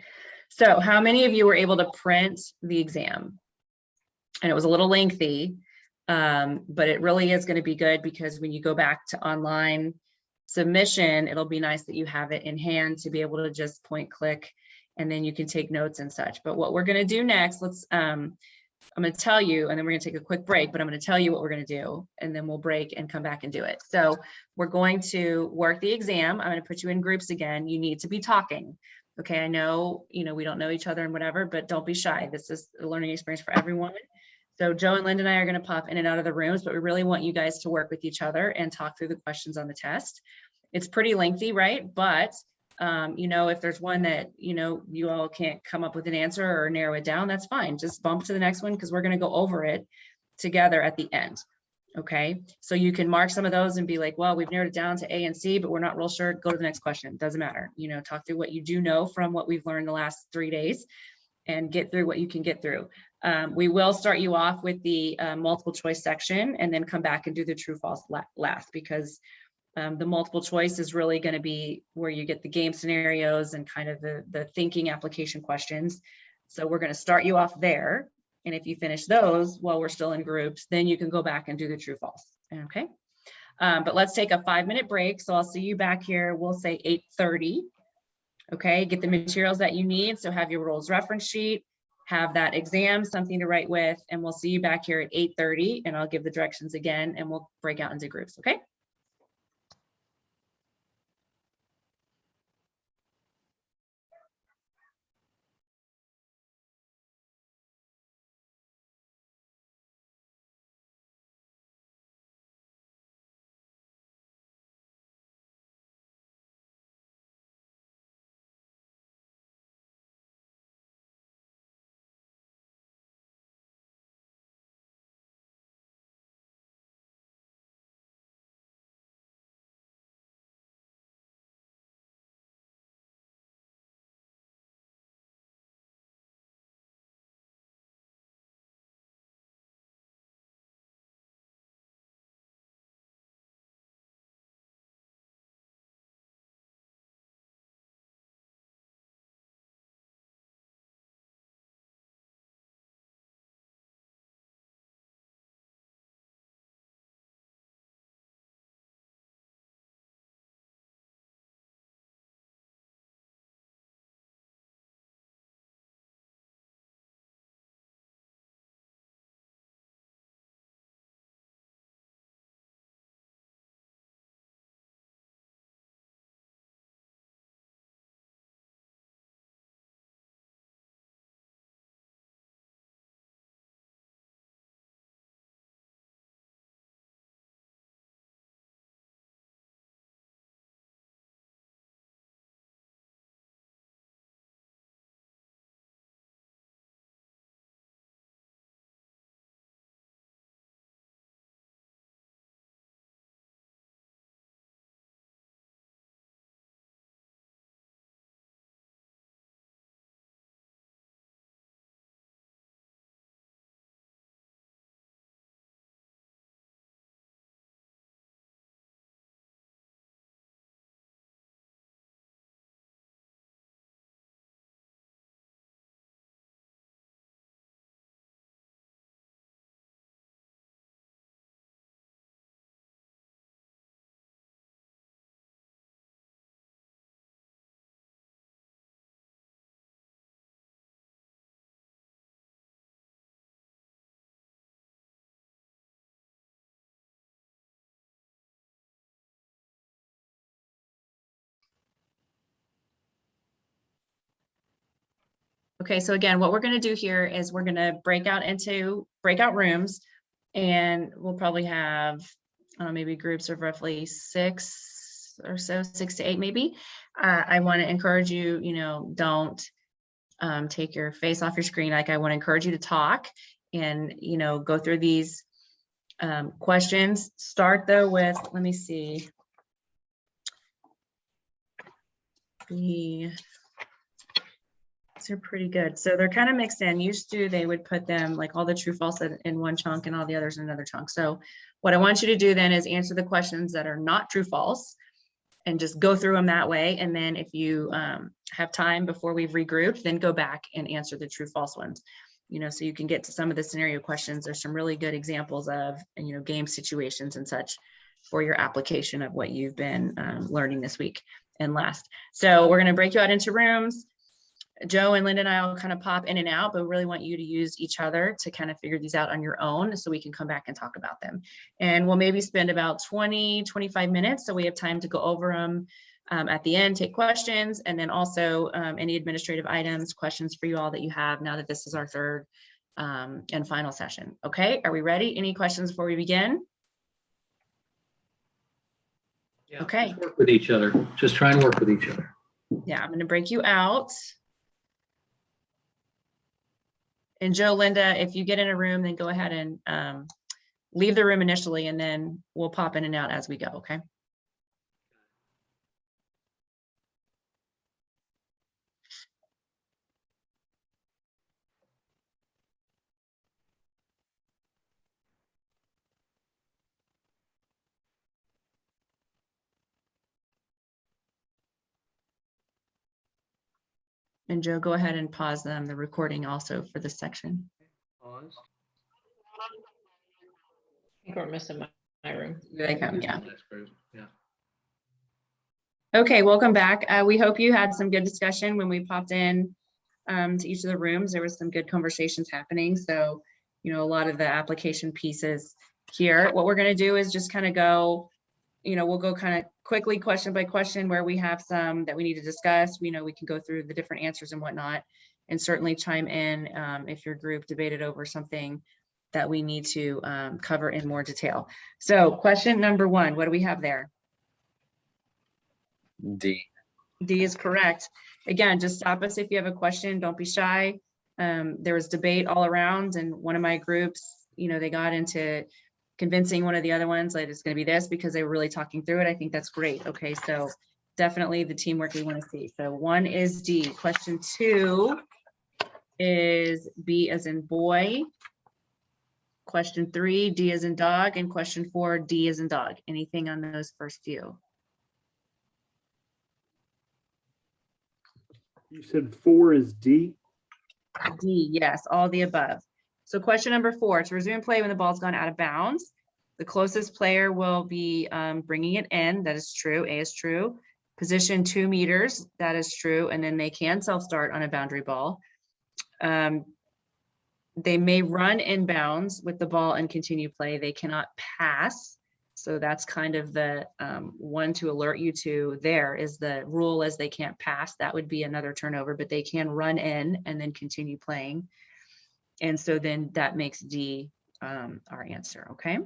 So how many of you were able to print the exam? And it was a little lengthy, but it really is going to be good because when you go back to online submission, it'll be nice that you have it in hand to be able to just point click, and then you can take notes and such. But what we're going to do next, I'm going to tell you, and then we're going to take a quick break, but I'm going to tell you what we're going to do, and then we'll break and come back and do it. So we're going to work the exam. I'm going to put you in groups again. You need to be talking. Okay, I know, we don't know each other and whatever, but don't be shy. This is a learning experience for everyone. So Joe and Linda and I are going to pop in and out of the rooms, but we really want you guys to work with each other and talk through the questions on the test. It's pretty lengthy, right? But, if there's one that, you all can't come up with an answer or narrow it down, that's fine. Just bump to the next one because we're going to go over it together at the end. Okay, so you can mark some of those and be like, well, we've narrowed it down to A and C, but we're not real sure. Go to the next question. Doesn't matter. Talk through what you do know from what we've learned the last 3 days and get through what you can get through. We will start you off with the multiple choice section and then come back and do the true false last, because the multiple choice is really going to be where you get the game scenarios and kind of the thinking application questions. So we're going to start you off there. And if you finish those while we're still in groups, then you can go back and do the true false. Okay. But let's take a 5-minute break. So I'll see you back here. We'll say 8:30. Okay. Get the materials that you need. So have your rules reference sheet, have that exam, something to write with, and we'll see you back here at 8:30, and I'll give the directions again and we'll break out into groups. Okay. Okay, so again, what we're gonna do here is we're gonna break out into breakout rooms, and we'll probably have maybe groups of roughly 6 or so, 6 to 8 maybe. I want to encourage you, don't take your face off your screen. Like, I want to encourage you to talk and, go through these questions. Start though with, let me see. These are pretty good. So they're kind of mixed in. Used to, they would put them like all the true false in one chunk and all the others in another chunk. So what I want you to do then is answer the questions that are not true false and just go through them that way. And then if you have time before we've regrouped, then go back and answer the true false ones. So you can get to some of the scenario questions. There's some really good examples of, game situations and such for your application of what you've been learning this week and last. So we're going to break you out into rooms. Joe and Linda and I will kind of pop in and out, but really want you to use each other to kind of figure these out on your own so we can come back and talk about them. And we'll maybe spend about 20, 25 minutes. So we have time to go over them at the end, take questions, and then also any administrative items, questions for you all that you have now that this is our third and final session. Okay, are we ready? Any questions before we begin? Yeah, Okay. just work with each other. Just try and work with each other. Yeah, I'm going to break you out. And Joe, Linda, if you get in a room, then go ahead and leave the room initially, and then we'll pop in and out as we go, okay? And Joe, go ahead and pause the recording also for this section. Pause. I think we're missing my room. Here they come, yeah. That's great. Yeah. Okay, welcome back. We hope you had some good discussion when we popped in to each of the rooms. There was some good conversations happening. So, a lot of the application pieces here. What we're going to do is just kind of go, we'll go kind of quickly question by question where we have some that we need to discuss. We can go through the different answers and whatnot, and certainly chime in if your group debated over something that we need to cover in more detail. So question number 1, what do we have there? D. D is correct. Again, just stop us if you have a question. Don't be shy. There was debate all around, and one of my groups, they got into convincing one of the other ones like it's going to be this because they were really talking through it. I think that's great. Okay, so definitely the teamwork we want to see. So 1 is D. Question 2 is B as in boy. Question 3, D as in dog, and question 4, D as in dog. Anything on those first few? You said 4 is D? D, yes, all the above. So question number 4, to resume play when the ball's gone out of bounds, the closest player will be bringing it in. That is true. A is true. Position 2 meters. That is true. And then they can self-start on a boundary ball. They may run inbounds with the ball and continue play. They cannot pass. So that's kind of the one to alert you to. There is the rule as they can't pass. That would be another turnover, but they can run in and then continue playing. And so then that makes D our answer, okay?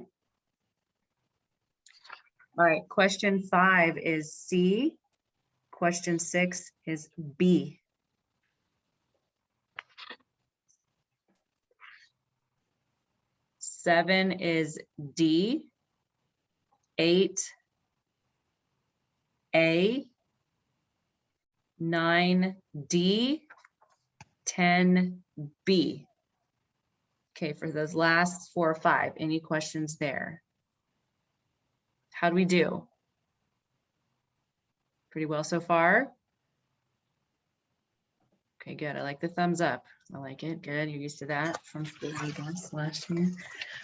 All right, question 5 is C. Question 6 is B. Seven is D. 8, A. 9, D. 10, B. Okay, for those last 4 or 5, any questions there? How'd we do? Pretty well so far? Okay, good. I like the thumbs up. I like it. Good. You're used to that from school, I guess, last year.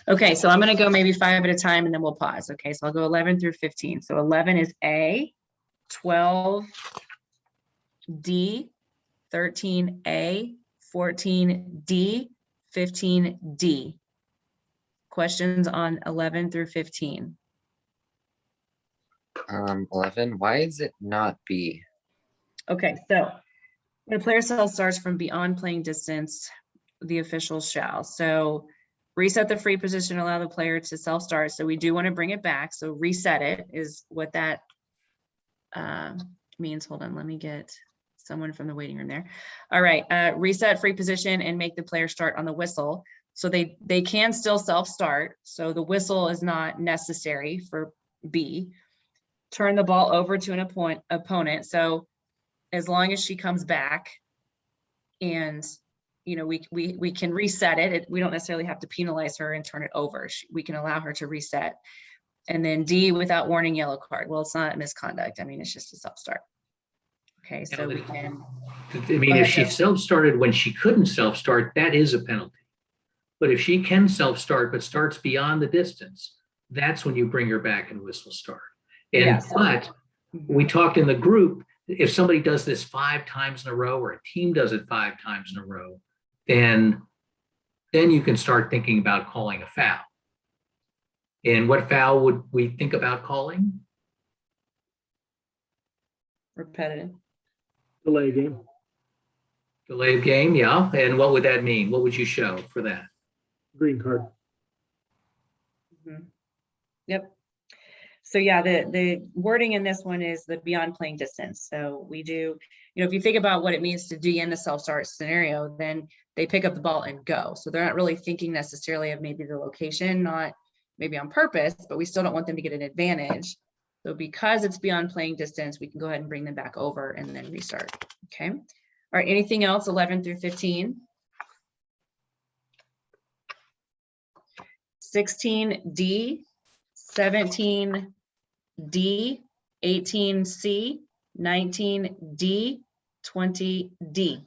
Okay, so I'm going to go maybe 5 at a time and then we'll pause. Okay, so I'll go 11 through 15. So 11 is A, 12, D, 13, A, 14, D, 15, D. Questions on 11 through 15? 11. Why is it not B? Okay, so When a player self-starts from beyond playing distance, the official shall. So reset the free position, allow the player to self-start. So we do want to bring it back. So reset it is what that means. Hold on, let me get someone from the waiting room there. All right, reset free position and make the player start on the whistle. So they can still self-start. So the whistle is not necessary for B. Turn the ball over to an opponent. So as long as she comes back and, you know, we can reset it. We don't necessarily have to penalize her and turn it over. We can allow her to reset. And then D, without warning, yellow card. Well, it's not misconduct. I mean, it's just a self-start. Okay, so we can. I mean, if she self-started when she couldn't self-start, that is a penalty. But if she can self-start but starts beyond the distance, that's when you bring her back and whistle start. And Yes. but we talked in the group, if somebody does this 5 times in a row or a team does it 5 times in a row, then you can start thinking about calling a foul. And what foul would we think about calling? Repetitive. Delay game. Delay of game, yeah. And what would that mean? What would you show for that? Green card. Yep. So yeah, the wording in this one is the beyond playing distance. So we do, you know, if you think about what it means to D in the self-start scenario, then they pick up the ball and go. So they're not really thinking necessarily of maybe the location, not maybe on purpose, but we still don't want them to get an advantage. So because it's beyond playing distance, we can go ahead and bring them back over and then restart. Okay. All right. Anything else? 11 through 15. 16D, 17D, 18C, 19D, 20D.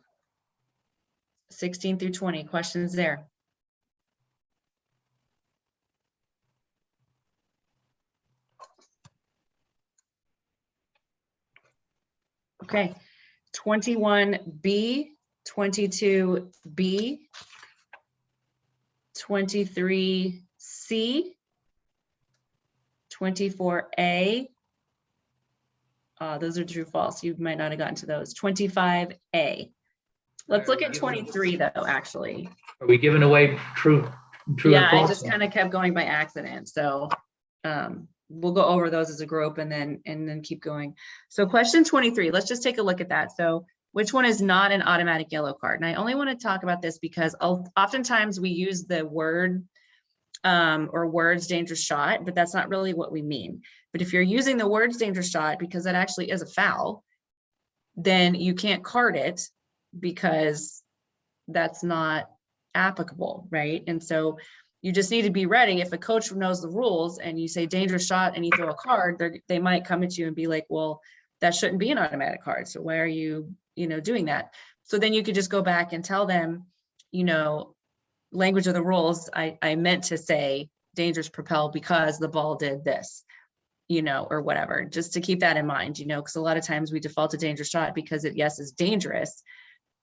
16 through 20. Questions there? Okay. 21B, 22B, 23C, 24A. Those are true false. You might not have gotten to those. 25A. Let's look at 23 though, actually. Are we giving away true Yeah, and I false? just kind of kept going by accident. So we'll go over those as a group and then keep going. So question 23, let's just take a look at that. So which one is not an automatic yellow card? And I only want to talk about this because oftentimes we use the word or words dangerous shot, but that's not really what we mean. But if you're using the words dangerous shot because that actually is a foul, then you can't card it because that's not applicable, right? And so you just need to be ready. If a coach knows the rules and you say dangerous shot and you throw a card, they might come at you and be like, well, that shouldn't be an automatic card. So why are you, doing that? So then you could just go back and tell them, language of the rules, I meant to say dangerous propel because the ball did this, or whatever, just to keep that in mind, because a lot of times we default to dangerous shot because it, yes, is dangerous,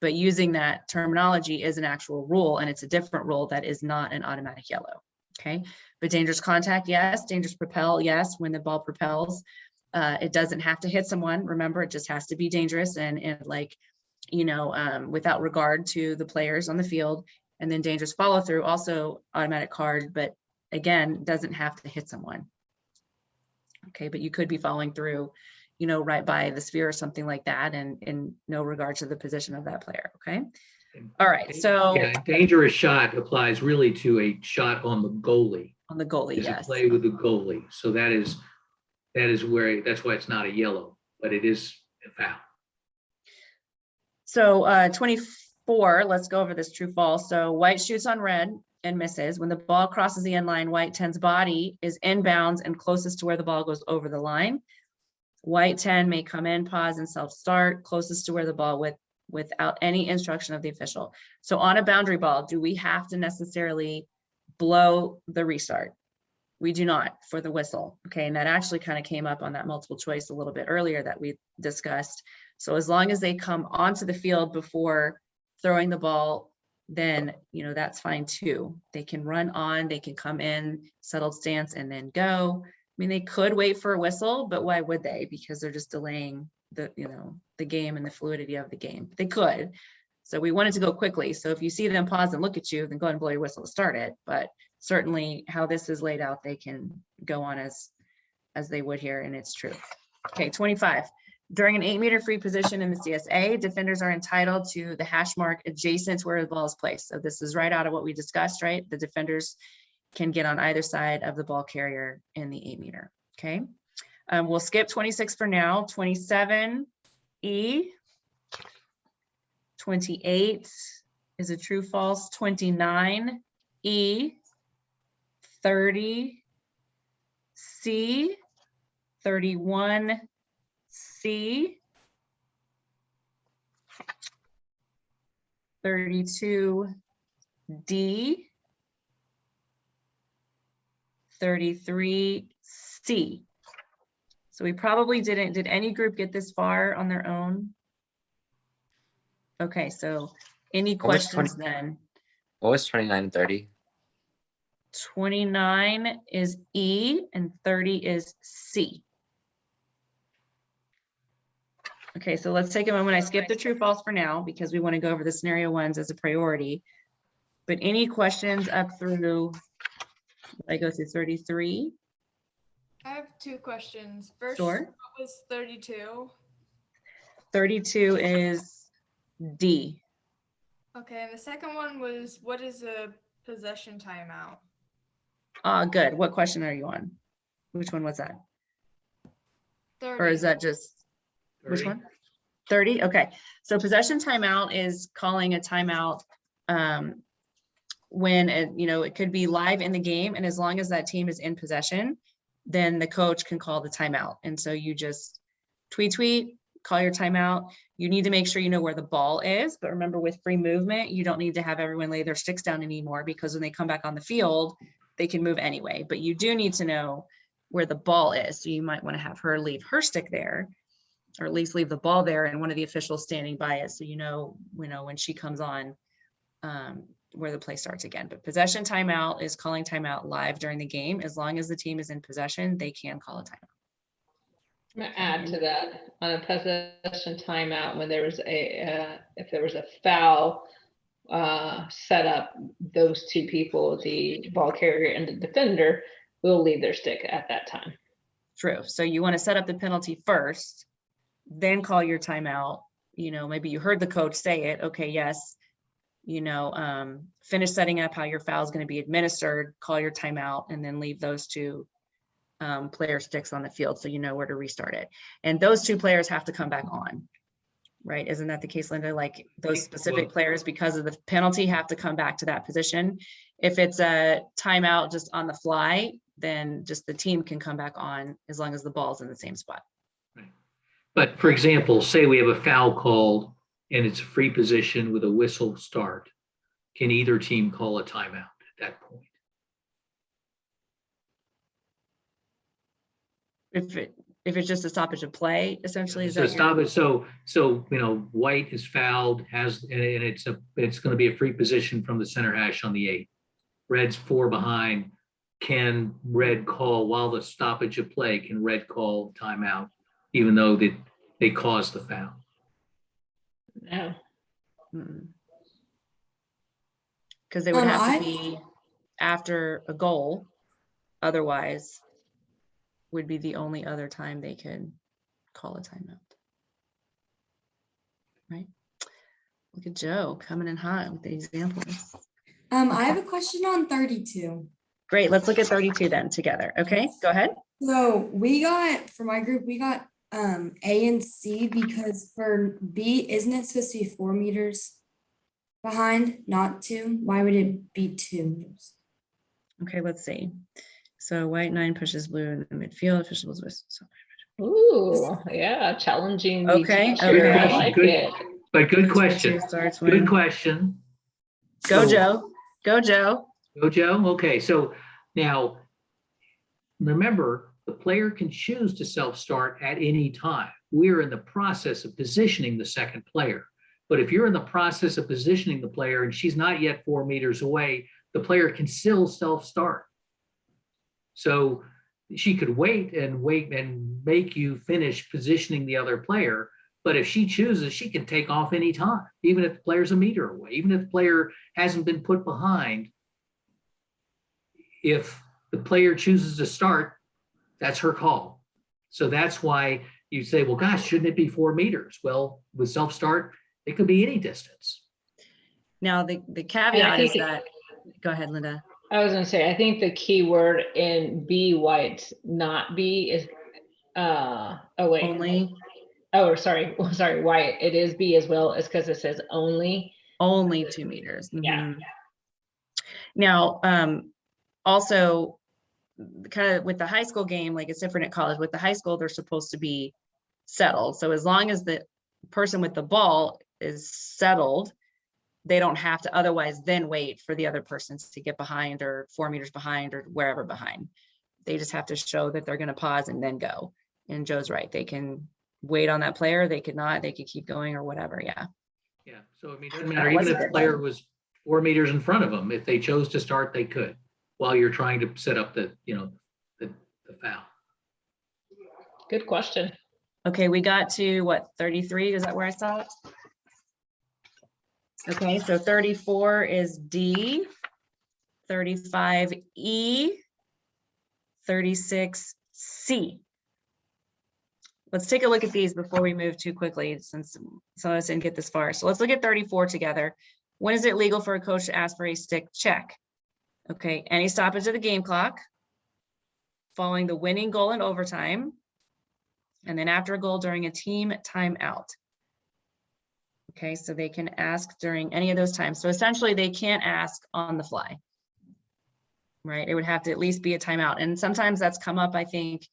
but using that terminology is an actual rule and it's a different rule that is not an automatic yellow. Okay. But dangerous contact, yes. Dangerous propel, yes. When the ball propels, it doesn't have to hit someone. Remember, it just has to be dangerous and like, without regard to the players on the field. And then dangerous follow through, also automatic card, but again, doesn't have to hit someone. Okay. But you could be following through, right by the sphere or something like that, and in no regard to the position of that player. Okay. All right. So yeah, dangerous shot applies really to a shot on the goalie. On the goalie, Is yes. a play with the goalie. So that's why it's not a yellow, but it is a foul. So 24, let's go over this true false. So white shoots on red and misses. When the ball crosses the end line, white 10's body is inbounds and closest to where the ball goes over the line. White 10 may come in, pause, and self-start closest to where the ball without any instruction of the official. So on a boundary ball, do we have to necessarily blow the restart? We do not for the whistle. Okay, and that actually kind of came up on that multiple choice a little bit earlier that we discussed. So as long as they come onto the field before throwing the ball, then, that's fine too. They can run on, they can come in, settled stance, and then go. I mean, they could wait for a whistle, but why would they? Because they're just delaying, the game and the fluidity of the game. They could. So we wanted to go quickly. So if you see them pause and look at you, then go ahead and blow your whistle to start it. But certainly how this is laid out, they can go on as they would here, and it's true. Okay, 25. During an 8-meter free position in the CSA, defenders are entitled to the hash mark adjacent to where the ball is placed. So this is right out of what we discussed, right? The defenders can get on either side of the ball carrier in the 8-meter, okay? We'll skip 26 for now. 27E. 28 is a true false. 29E. 30 C. 31 C. 32 D. 33 C. So we probably did any group get this far on their own? Okay, so any What was questions then? What was 29 and 30? 29 is E and 30 is C. Okay, so let's take a moment. I skipped the true false for now because we want to go over the scenario ones as a priority. But any questions up through, I go through 33? I have 2 questions. First, Sure. what was 32? 32 is D. Okay, and the second one was, what is a possession timeout? Good. What question are you on? Which one was that? 30. Or is that just, which 30. one? 30, okay. So possession timeout is calling a timeout when it could be live in the game, and as long as that team is in possession, then the coach can call the timeout. And so you just tweet, call your timeout. You need to make sure you know where the ball is, but remember with free movement, you don't need to have everyone lay their sticks down anymore, because when they come back on the field, they can move anyway, but you do need to know where the ball is. So you might want to have her leave her stick there, or at least leave the ball there and one of the officials standing by it. So you know when she comes on, where the play starts again. But possession timeout is calling timeout live during the game. As long as the team is in possession, they can call a timeout. I'm gonna add to that, on a possession timeout, when there was if there was a foul set up, those two people, the ball carrier and the defender, will leave their stick at that time. True. So you want to set up the penalty first, then call your timeout. Maybe you heard the coach say it. Okay, yes. Finish setting up how your foul is going to be administered, call your timeout, and then leave those two player sticks on the field so you know where to restart it. And those two players have to come back on, right? Isn't that the case, Linda? Like those specific players, because of the penalty, have to come back to that position. If it's a timeout just on the fly, then just the team can come back on as long as the ball's in the same spot. But for example, say we have a foul called and it's a free position with a whistle start. Can either team call a timeout at that point? If it's just a stoppage of play, essentially, is So that stop it. So white is fouled, and it's going to be a free position from the center hash on the 8. Red's 4 behind. Can red call, while the stoppage of play, can red call timeout, even though they caused the foul? No. because they would have I- to be after a goal. Otherwise, would be the only other time they could call a timeout. Right? Look at Joe coming in hot with the examples. I have a question on 32. Great, let's look at 32 then together. Okay, go ahead. So for my group, we got A and C, because for B, isn't it supposed to be 4 meters behind, not 2? Why would it be 2 meters? Okay, let's see. So white 9 pushes blue in the midfield, officials with. Ooh, yeah, challenging. the Okay, teacher. okay. I like Good. it. But good question. Starts Good when. question. Go, So- Joe. Go, Joe. Go, Joe. Okay, so now remember, the player can choose to self-start at any time. We're in the process of positioning the second player. But if you're in the process of positioning the player and she's not yet 4 meters away, the player can still self-start. So she could wait and make you finish positioning the other player. But if she chooses, she can take off anytime, even if the player's a meter away, even if the player hasn't been put behind. If the player chooses to start, that's her call. So that's why you say, well, gosh, shouldn't it be 4 meters? Well, with self-start, it could be any distance. Now, the caveat is think- that, go ahead, Linda. I was gonna say, I think the key word in B, why it's not B is, oh wait, Only why it is B as well is because it says only. 2 meters. Yeah. Mhm. Now, also kind of with the high school game, like it's different at college. With the high school, they're supposed to be settled. So as long as the person with the ball is settled, they don't have to otherwise then wait for the other persons to get behind or 4 meters behind or wherever behind. They just have to show that they're going to pause and then go. And Joe's right. They can wait on that player. They could not, they could keep going or whatever. Yeah. Yeah. So, I mean, it doesn't matter, even if the player was 4 meters in front of them, if they chose to start, they could, while you're trying to set up the foul. Good question. Okay, we got to what, 33? Is that where I stopped? Okay, so 34 is D, 35 E, 36 C. Let's take a look at these before we move too quickly, since some of us didn't get this far. So let's look at 34 together. When is it legal for a coach to ask for a stick check? Okay, any stoppage of the game clock, following the winning goal in overtime, and then after a goal during a team timeout. Okay, so they can ask during any of those times. So essentially they can't ask on the fly, right? It would have to at least be a timeout. And sometimes that's come up, I think,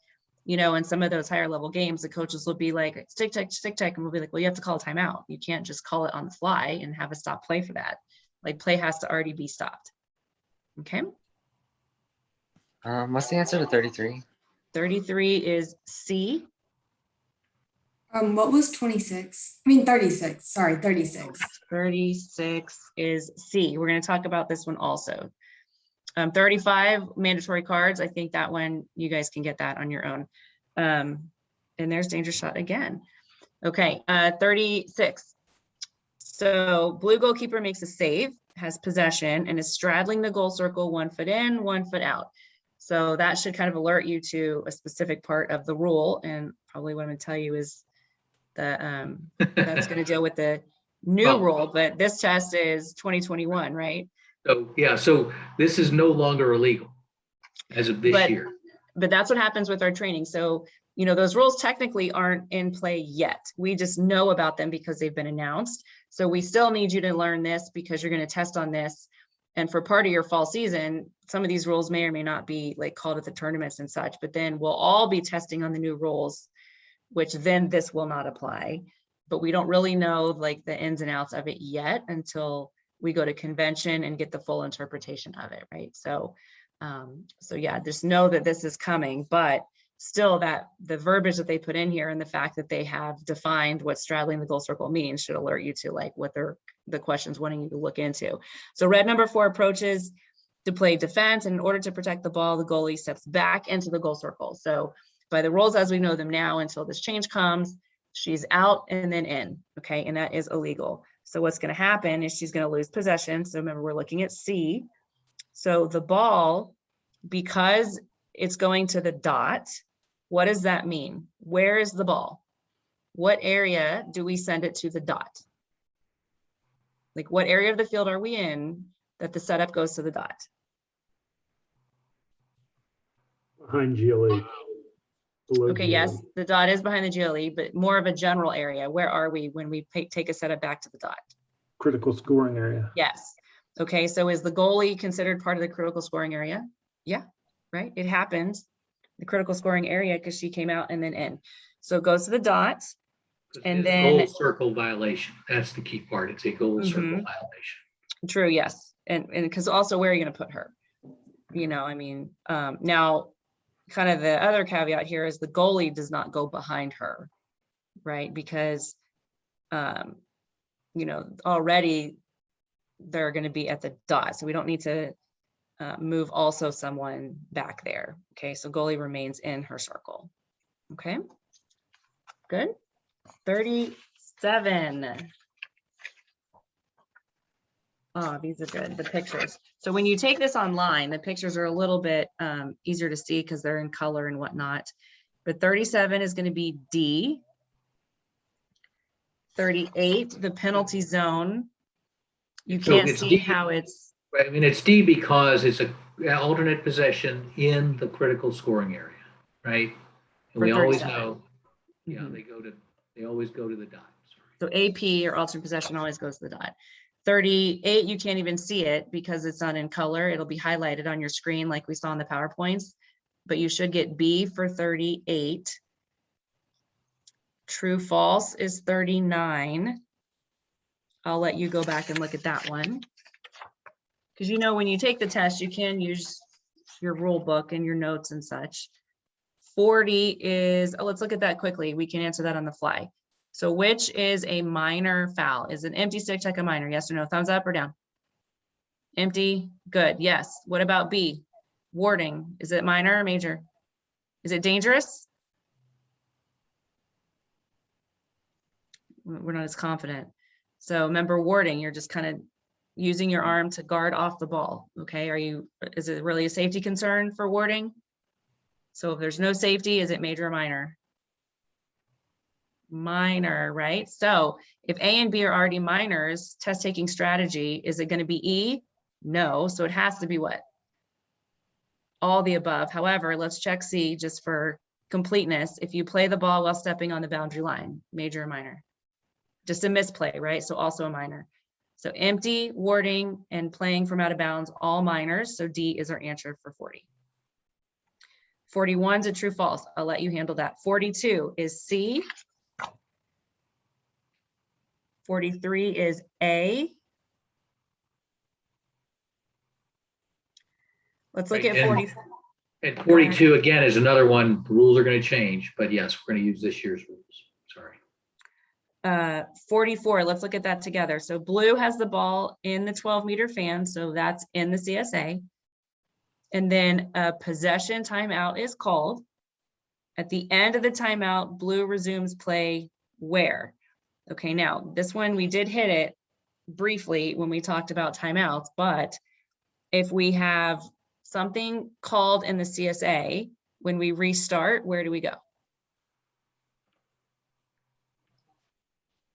in some of those higher level games, the coaches will be like, stick check, and we'll be like, well, you have to call a timeout. You can't just call it on the fly and have a stop play for that. Like, play has to already be stopped. Okay. What's the answer to 33? 33 is C. What was 26? I mean, 36, sorry, 36. 36 is C. We're going to talk about this one also. 35 mandatory cards. I think that one, you guys can get that on your own. And there's danger shot again. Okay, 36. So blue goalkeeper makes a save, has possession, and is straddling the goal circle 1 foot in, 1 foot out. So that should kind of alert you to a specific part of the rule. And probably what I'm going to tell you is that that's going to deal with the new Oh. rule, but this test is 2021, right? So, yeah, so this is no longer illegal as of this year. But that's what happens with our training. So, those rules technically aren't in play yet. We just know about them because they've been announced. So we still need you to learn this because you're going to test on this. And for part of your fall season, some of these rules may or may not be like called at the tournaments and such, but then we'll all be testing on the new rules, which then this will not apply. But we don't really know like the ins and outs of it yet until we go to convention and get the full interpretation of it, right? So yeah, just know that this is coming, but still that the verbiage that they put in here and the fact that they have defined what straddling the goal circle means should alert you to like what the questions wanting you to look into. So red number 4 approaches to play defense, and in order to protect the ball, the goalie steps back into the goal circle. So by the rules as we know them now, until this change comes, she's out and then in, okay? And that is illegal. So what's going to happen is she's going to lose possession. So remember, we're looking at C. So the ball, because it's going to the dot, what does that mean? Where is the ball? What area do we send it to the dot? Like, what area of the field are we in that the setup goes to the dot? Behind GLE. Below Okay, GLE. yes, the dot is behind the GLE, but more of a general area. Where are we when we take a setup back to the dot? Critical scoring area. Yes. Okay, so is the goalie considered part of the critical scoring area? Yeah, right. It happens. The critical scoring area because she came out and then in. So it goes to the dot. And It's a then- goal circle violation. That's the key part. It's a goal circle Mhm. violation. True, yes. And because also where are you going to put her? Now kind of the other caveat here is the goalie does not go behind her, right? Because, already they're going to be at the dot. So we don't need to move also someone back there. Okay, so goalie remains in her circle. Okay, good. 37. Oh, these are good, the pictures. So when you take this online, the pictures are a little bit easier to see because they're in color and whatnot. But 37 is going to be D. 38, the penalty zone. You So can't it's see D. how it's, I mean, it's D because it's an alternate possession in the critical scoring area, right? And For we always 37. know, yeah, Mhm. they always go to the dot. So AP or alternate possession always goes to the dot. 38, you can't even see it because it's not in color. It'll be highlighted on your screen like we saw in the PowerPoints, but you should get B for 38. True false is 39. I'll let you go back and look at that one. Because you know, when you take the test, you can use your rule book and your notes and such. 40 is, oh, let's look at that quickly. We can answer that on the fly. So which is a minor foul? Is an empty stick check a minor? Yes or no? Thumbs up or down? Empty, good, yes. What about B? Warding, is it minor or major? Is it dangerous? We're not as confident. So remember warding, you're just kind of using your arm to guard off the ball, okay? Is it really a safety concern for warding? So if there's no safety, is it major or minor? Minor, right? So if A and B are already minors, test taking strategy, is it going to be E? No, so it has to be what? All the above. However, let's check C just for completeness. If you play the ball while stepping on the boundary line, major or minor? Just a misplay, right? So also a minor. So empty, warding, and playing from out of bounds, all minors. So D is our answer for 40. 41 is a true false. I'll let you handle that. 42 is C. 43 is A. Let's look Right, at 40. And 42, again, is another one, the rules are going to change, but yes, we're going to use this year's rules. Sorry. 44, let's look at that together. So blue has the ball in the 12-meter fan, so that's in the CSA. And then a possession timeout is called. At the end of the timeout, blue resumes play where? Okay, now this one we did hit it briefly when we talked about timeouts, but if we have something called in the CSA, when we restart, where do we go?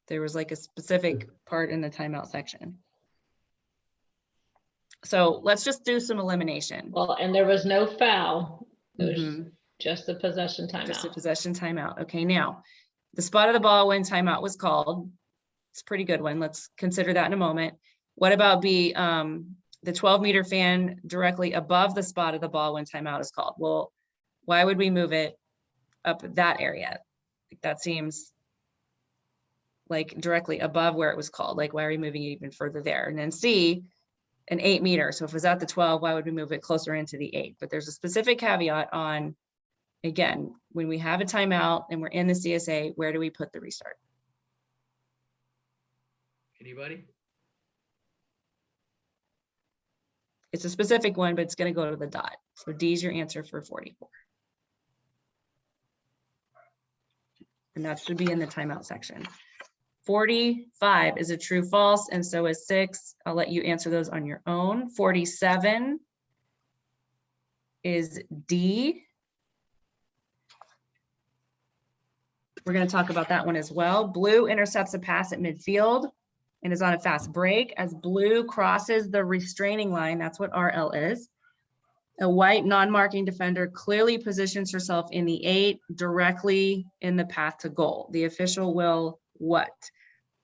There was like a specific part in the timeout section. So let's just do some elimination. Well, and there was no foul. There's Mhm. just a possession Just a timeout. possession timeout. Okay, now the spot of the ball when timeout was called, it's a pretty good one. Let's consider that in a moment. What about B, the 12-meter fan directly above the spot of the ball when timeout is called? Well, why would we move it up that area? That seems like directly above where it was called. Like, why are we moving it even further there? And then C, an 8-meter. So if it was at the 12, why would we move it closer into the 8? But there's a specific caveat on, again, when we have a timeout and we're in the CSA, where do we put the restart? Anybody? It's a specific one, but it's going to go to the dot. So D is your answer for 44. And that should be in the timeout section. 45 is a true false, and so is 6. I'll let you answer those on your own. 47 is D. We're going to talk about that one as well. Blue intercepts a pass at midfield and is on a fast break. As blue crosses the restraining line, that's what RL is. A white non-marking defender clearly positions herself in the 8 directly in the path to goal. The official will what?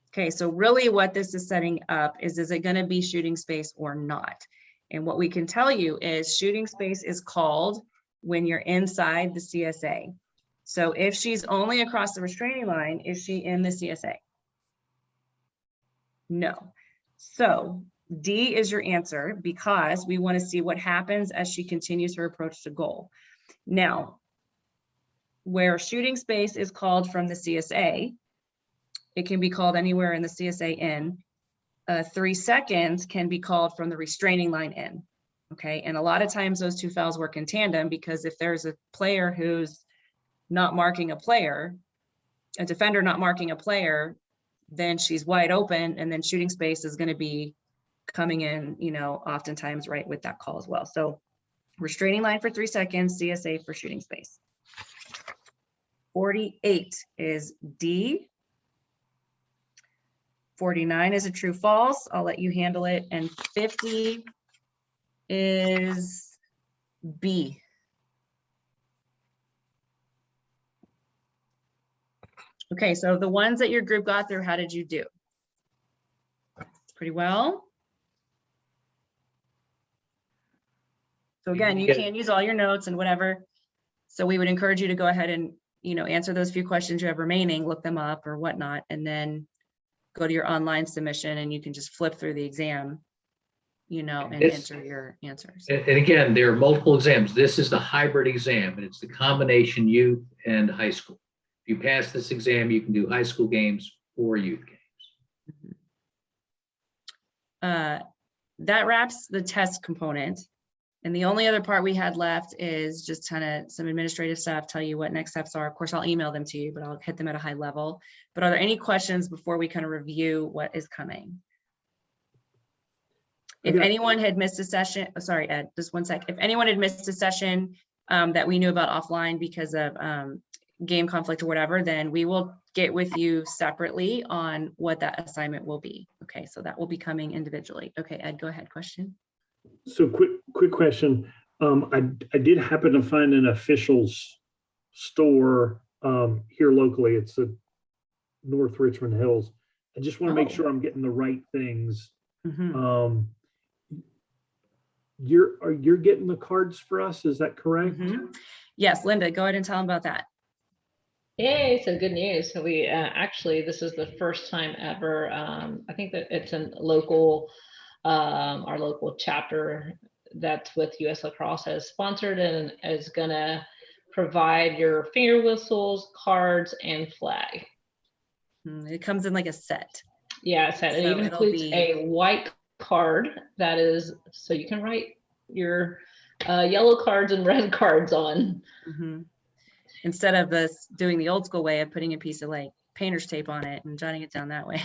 Okay, so really what this is setting up is it going to be shooting space or not? And what we can tell you is shooting space is called when you're inside the CSA. So if she's only across the restraining line, is she in the CSA? No. So D is your answer because we want to see what happens as she continues her approach to goal. Now, where shooting space is called from the CSA, it can be called anywhere in the CSA in. 3 seconds can be called from the restraining line in. Okay, and a lot of times those two files work in tandem, because if there's a player who's not marking a player, a defender not marking a player, then she's wide open, and then shooting space is going to be coming in, oftentimes right with that call as well. So restraining line for 3 seconds, CSA for shooting space. 48 is D. 49 is a true false. I'll let you handle it. And 50 is B. Okay, so the ones that your group got through, how did you do? Pretty well. So again, you can use all your notes and whatever. So we would encourage you to go ahead and, answer those few questions you have remaining, look them up or whatnot, and then go to your online submission and you can just flip through the exam, and enter your answers. And again, there are multiple exams. This is the hybrid exam, and it's the combination youth and high school. If you pass this exam, you can do high school games or youth games. That wraps the test component. And the only other part we had left is just kind of some administrative stuff, tell you what next steps are. Of course, I'll email them to you, but I'll hit them at a high level. But are there any questions before we kind of review what is coming? If anyone had missed a session, sorry, Ed, just one sec. If anyone had missed a session that we knew about offline because of game conflict or whatever, then we will get with you separately on what that assignment will be. Okay, so that will be coming individually. Okay, Ed, go ahead, question. So quick question. I did happen to find an officials store here locally. It's the North Richmond Hills. I just want to make sure I'm getting the right things. Mhm. You're getting the cards for us, is that correct? Mhm. Yes, Linda, go ahead and tell them about that. Yay, so good news. So we actually, this is the first time ever. I think that it's a local, our local chapter that's with US Lacrosse has sponsored and is gonna provide your finger whistles, cards, and flag. It comes in like a set. Yeah, so it So even it'll includes be- a white card that is, so you can write your yellow cards and red cards on. Mhm. Instead of us doing the old school way of putting a piece of like painter's tape on it and jotting it down that way.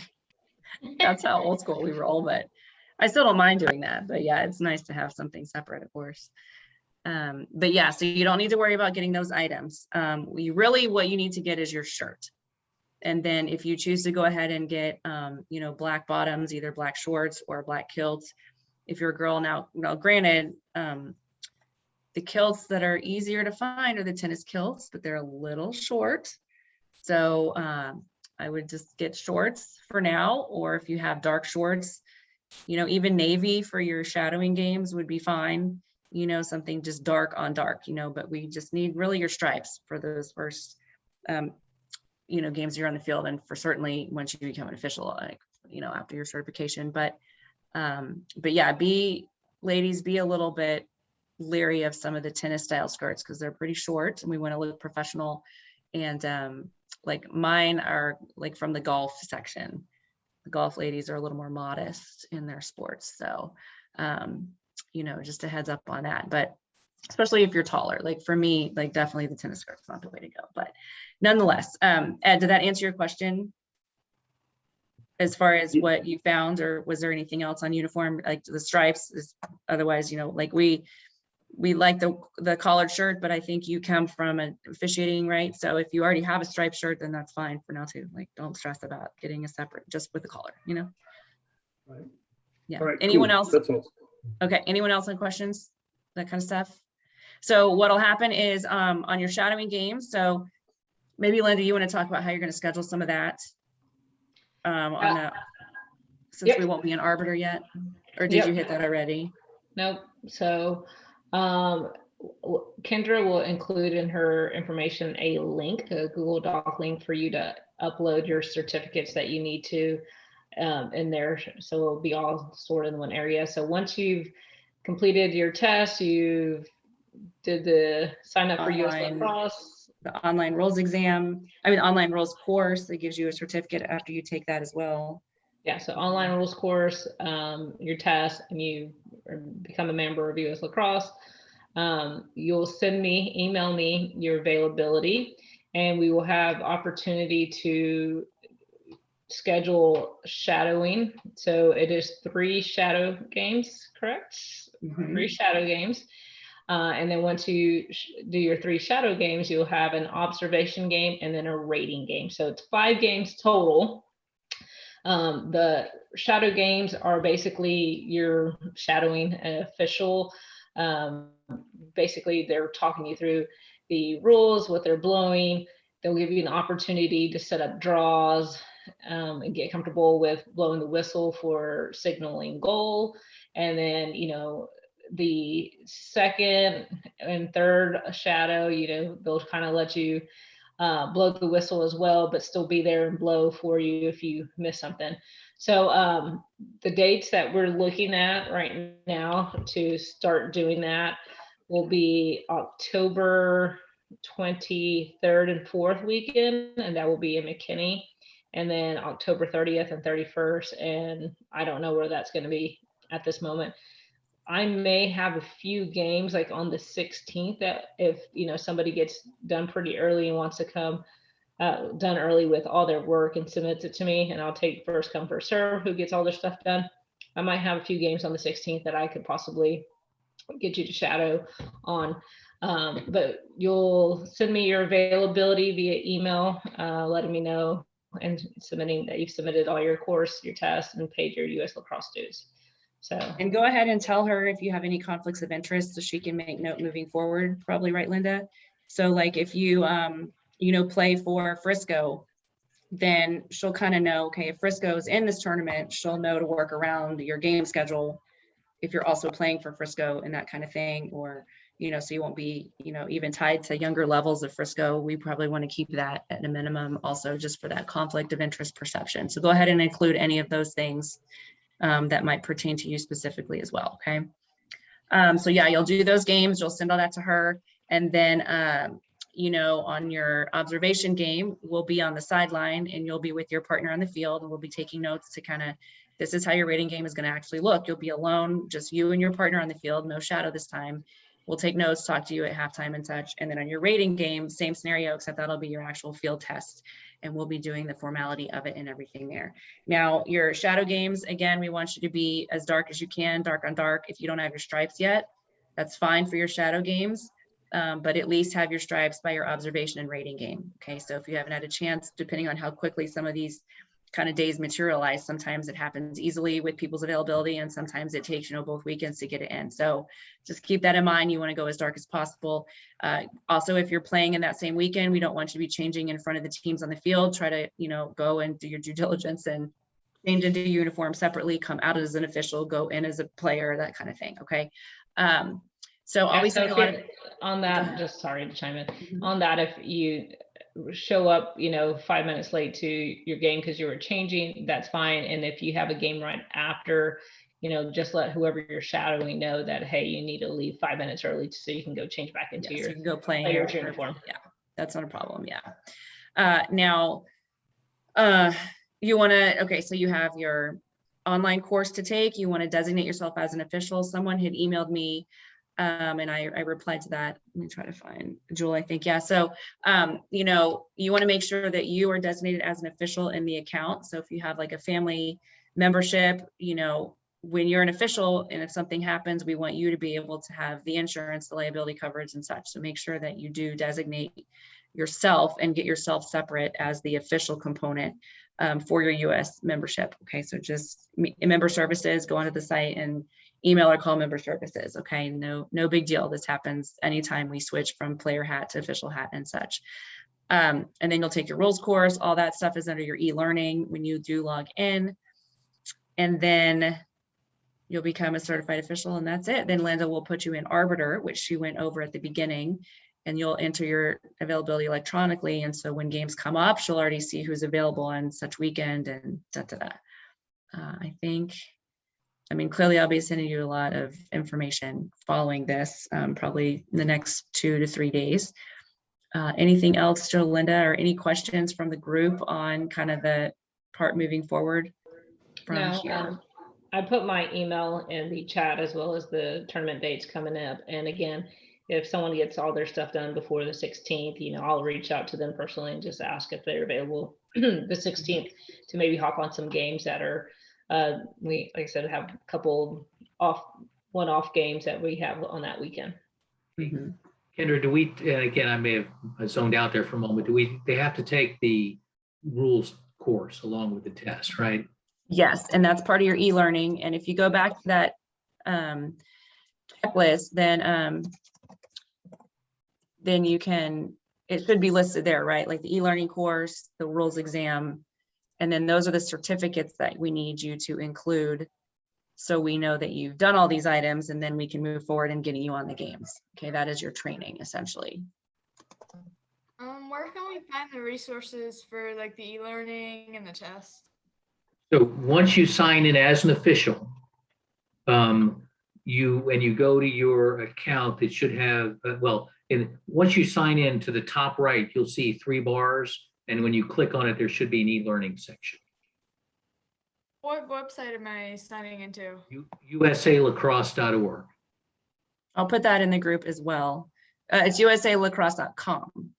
That's how old school we roll, but I still don't mind doing that. But yeah, it's nice to have something separate, of course. But yeah, so you don't need to worry about getting those items. What you need to get is your shirt. And then if you choose to go ahead and get, black bottoms, either black shorts or black kilts, if you're a girl now granted, the kilts that are easier to find are the tennis kilts, but they're a little short. So I would just get shorts for now, or if you have dark shorts, even navy for your shadowing games would be fine. Something just dark on dark, but we just need really your stripes for those first, games you're on the field, and for certainly once you become an official, like, after your certification. But yeah, ladies, be a little bit leery of some of the tennis style skirts because they're pretty short and we want to look professional. And like mine are like from the golf section. The golf ladies are a little more modest in their sports. So, just a heads up on that. But especially if you're taller, like for me, like definitely the tennis skirt's not the way to go. But nonetheless, Ed, did that answer your question? As far as what you found, or was there anything else on uniform, like the stripes is otherwise, like we like the collared shirt, but I think you come from an officiating, right? So if you already have a striped shirt, then that's fine for now too. Like, don't stress about getting a separate, just with the collar, Right. Yeah. All right, Anyone cool. else? That's all. Okay. Anyone else on questions? That kind of stuff. So what'll happen is on your shadowing games. So maybe Linda, you want to talk about how you're going to schedule some of that on the, since Yep. we won't be an arbiter yet, or did Yep. you hit that already? Nope. So Kendra will include in her information a link, a Google Doc link for you to upload your certificates that you need to in there. So it'll be all stored in one area. So once you've completed your test, you did the sign up for US Online. Lacrosse. The online rules exam, online rules course that gives you a certificate after you take that as well. Yeah, so online rules course, your test, and you or become a member of US Lacrosse, you'll email me your availability, and we will have opportunity to schedule shadowing. So it is 3 shadow games, correct? Mhm. 3 shadow games. And then once you do your 3 shadow games, you'll have an observation game and then a rating game. So it's 5 games total. The shadow games are basically you're shadowing an official. Basically, they're talking you through the rules, what they're blowing. They'll give you an opportunity to set up draws and get comfortable with blowing the whistle for signaling goal. And then, the second and third shadow, they'll kind of let you blow the whistle as well, but still be there and blow for you if you miss something. So the dates that we're looking at right now to start doing that will be October 23rd and 4th weekend, and that will be in McKinney. And then October 30th and 31st, and I don't know where that's going to be at this moment. I may have a few games like on the 16th that if somebody gets done pretty early and wants to come done early with all their work and submits it to me, and I'll take first come first serve who gets all their stuff done. I might have a few games on the 16th that I could possibly get you to shadow on. But you'll send me your availability via email, letting me know and submitting that you've submitted all your course, your tests, and paid your US Lacrosse dues. So, And go ahead and tell her if you have any conflicts of interest so she can make note moving forward, probably, right, Linda? So like if you, play for Frisco, then she'll kind of know, okay, if Frisco's in this tournament, she'll know to work around your game schedule if you're also playing for Frisco and that kind of thing, or, so you won't be, even tied to younger levels of Frisco. We probably want to keep that at a minimum also just for that conflict of interest perception. So go ahead and include any of those things that might pertain to you specifically as well, okay? So yeah, you'll do those games, you'll send all that to her, and then, on your observation game, we'll be on the sideline and you'll be with your partner on the field, and we'll be taking notes to kind of, this is how your rating game is going to actually look. You'll be alone, just you and your partner on the field, no shadow this time. We'll take notes, talk to you at halftime and such. And then on your rating game, same scenario, except that'll be your actual field test. And we'll be doing the formality of it and everything there. Now, your shadow games, again, we want you to be as dark as you can, dark on dark. If you don't have your stripes yet, that's fine for your shadow games, but at least have your stripes by your observation and rating game. Okay, so if you haven't had a chance, depending on how quickly some of these kind of days materialize, sometimes it happens easily with people's availability, and sometimes it takes, both weekends to get it in. So just keep that in mind. You want to go as dark as possible. Also, if you're playing in that same weekend, we don't want you to be changing in front of the teams on the field. Try to, go and do your due diligence and change into uniform separately, come out as an official, go in as a player, that kind of thing. Okay. So always so a lot of, on Go that, ahead. just sorry to chime in Mhm. on that. If you show up, 5 minutes late to your game because you were changing, that's fine. And if you have a game right after, just let whoever you're shadowing know that, hey, you need to leave 5 minutes early so you can go change back into yes, your you can go play in player's your uniform. Yeah, that's not a problem. Yeah. Now, you want to, okay, so you have your online course to take. You want to designate yourself as an official. Someone had emailed me, and I replied to that. Let me try to find Jewel, I think. Yeah. So, you want to make sure that you are designated as an official in the account. So if you have like a family membership, when you're an official and if something happens, we want you to be able to have the insurance, the liability coverage and such. So make sure that you do designate yourself and get yourself separate as the official component for your US membership. Okay, so just member services, go onto the site and email or call member services. Okay, no big deal. This happens anytime we switch from player hat to official hat and such. And then you'll take your rules course. All that stuff is under your e-learning when you do log in. And then you'll become a certified official, and that's it. Then Linda will put you in Arbiter, which she went over at the beginning, and you'll enter your availability electronically. And so when games come up, she'll already see who's available on such weekend and da-da-da. Clearly I'll be sending you a lot of information following this, probably in the next 2 to 3 days. Anything else, Joe, Linda, or any questions from the group on kind of the part moving forward from here? I put my email in the chat as well as the tournament dates coming up. And again, if someone gets all their stuff done before the 16th, I'll reach out to them personally and just ask if they're available the 16th to maybe hop on some games that are, like I said, have a couple one-off games that we have on that weekend. Mhm. Kendra, do we, and again, I may have zoned out there for a moment, they have to take the rules course along with the test, right? Yes, and that's part of your e-learning. And if you go back to that checklist, then you can, it should be listed there, right? Like the e-learning course, the rules exam, and then those are the certificates that we need you to include. So we know that you've done all these items, and then we can move forward in getting you on the games. Okay, that is your training essentially. Where can we find the resources for like the e-learning and the test? So once you sign in as an official, when you go to your account, it should have, once you sign in to the top right, you'll see 3 bars. And when you click on it, there should be an e-learning section. What website am I signing into? usalacrosse.org. I'll put that in the group as well. It's usalacrosse.com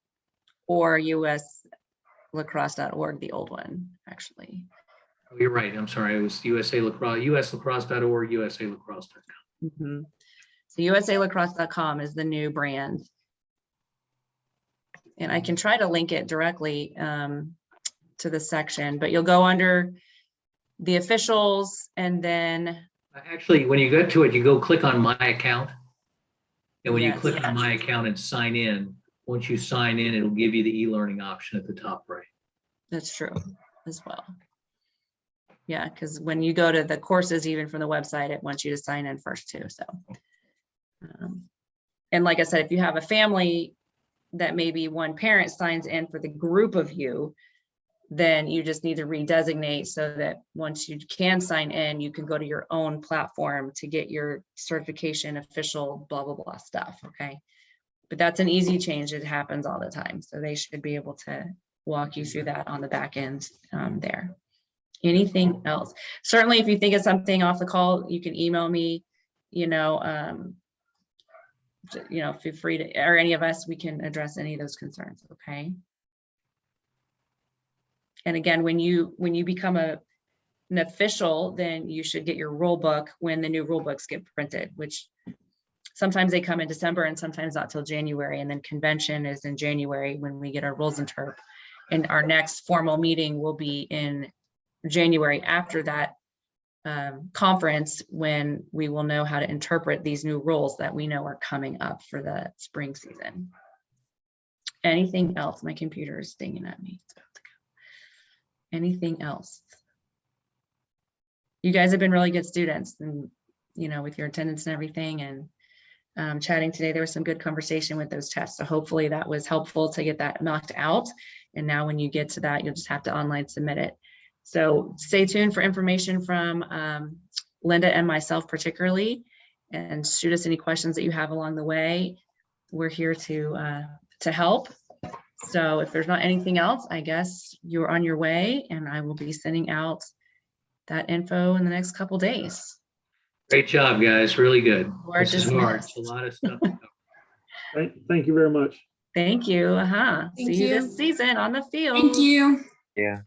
or uslacrosse.org, the old one, actually. Oh, you're right. I'm sorry. It was USA Lacrosse, uslacrosse.org, usalacrosse.com. Mhm. So usalacrosse.com is the new brand. And I can try to link it directly to the section, but you'll go under the officials and then. Actually, when you get to it, you go click on my account. And when you Yes. click on my account and sign in, once you sign in, it'll give you the e-learning option at the top right. That's true as well. Yeah, because when you go to the courses, even from the website, it wants you to sign in first too, so. And like I said, if you have a family that maybe one parent signs in for the group of you, then you just need to redesignate so that once you can sign in, you can go to your own platform to get your certification, official, blah, blah, blah stuff, okay? But that's an easy change. It happens all the time. So they should be able to walk you through that on the back end there. Anything else? Certainly, if you think of something off the call, you can email me, feel free to, or any of us, we can address any of those concerns, okay? And again, when you become an official, then you should get your rule book when the new rule books get printed, which sometimes they come in December and sometimes not till January. And then convention is in January when we get our rules interp. And our next formal meeting will be in January after that conference, when we will know how to interpret these new rules that we know are coming up for the spring season. Anything else? My computer is dinging at me. Anything else? You guys have been really good students, and with your attendance and everything, and chatting today, there was some good conversation with those tests. So hopefully that was helpful to get that knocked out. And now when you get to that, you'll just have to online submit it. So stay tuned for information from Linda and myself particularly, and shoot us any questions that you have along the way. We're here to help. So if there's not anything else, I guess you're on your way, and I will be sending out that info in the next couple days. Great job, guys. Really good. We're This is hard. dismissed. It's a lot of stuff. to cover. Thank you very much. Thank you. See Thank you you. this season on the field. Thank you. Yeah.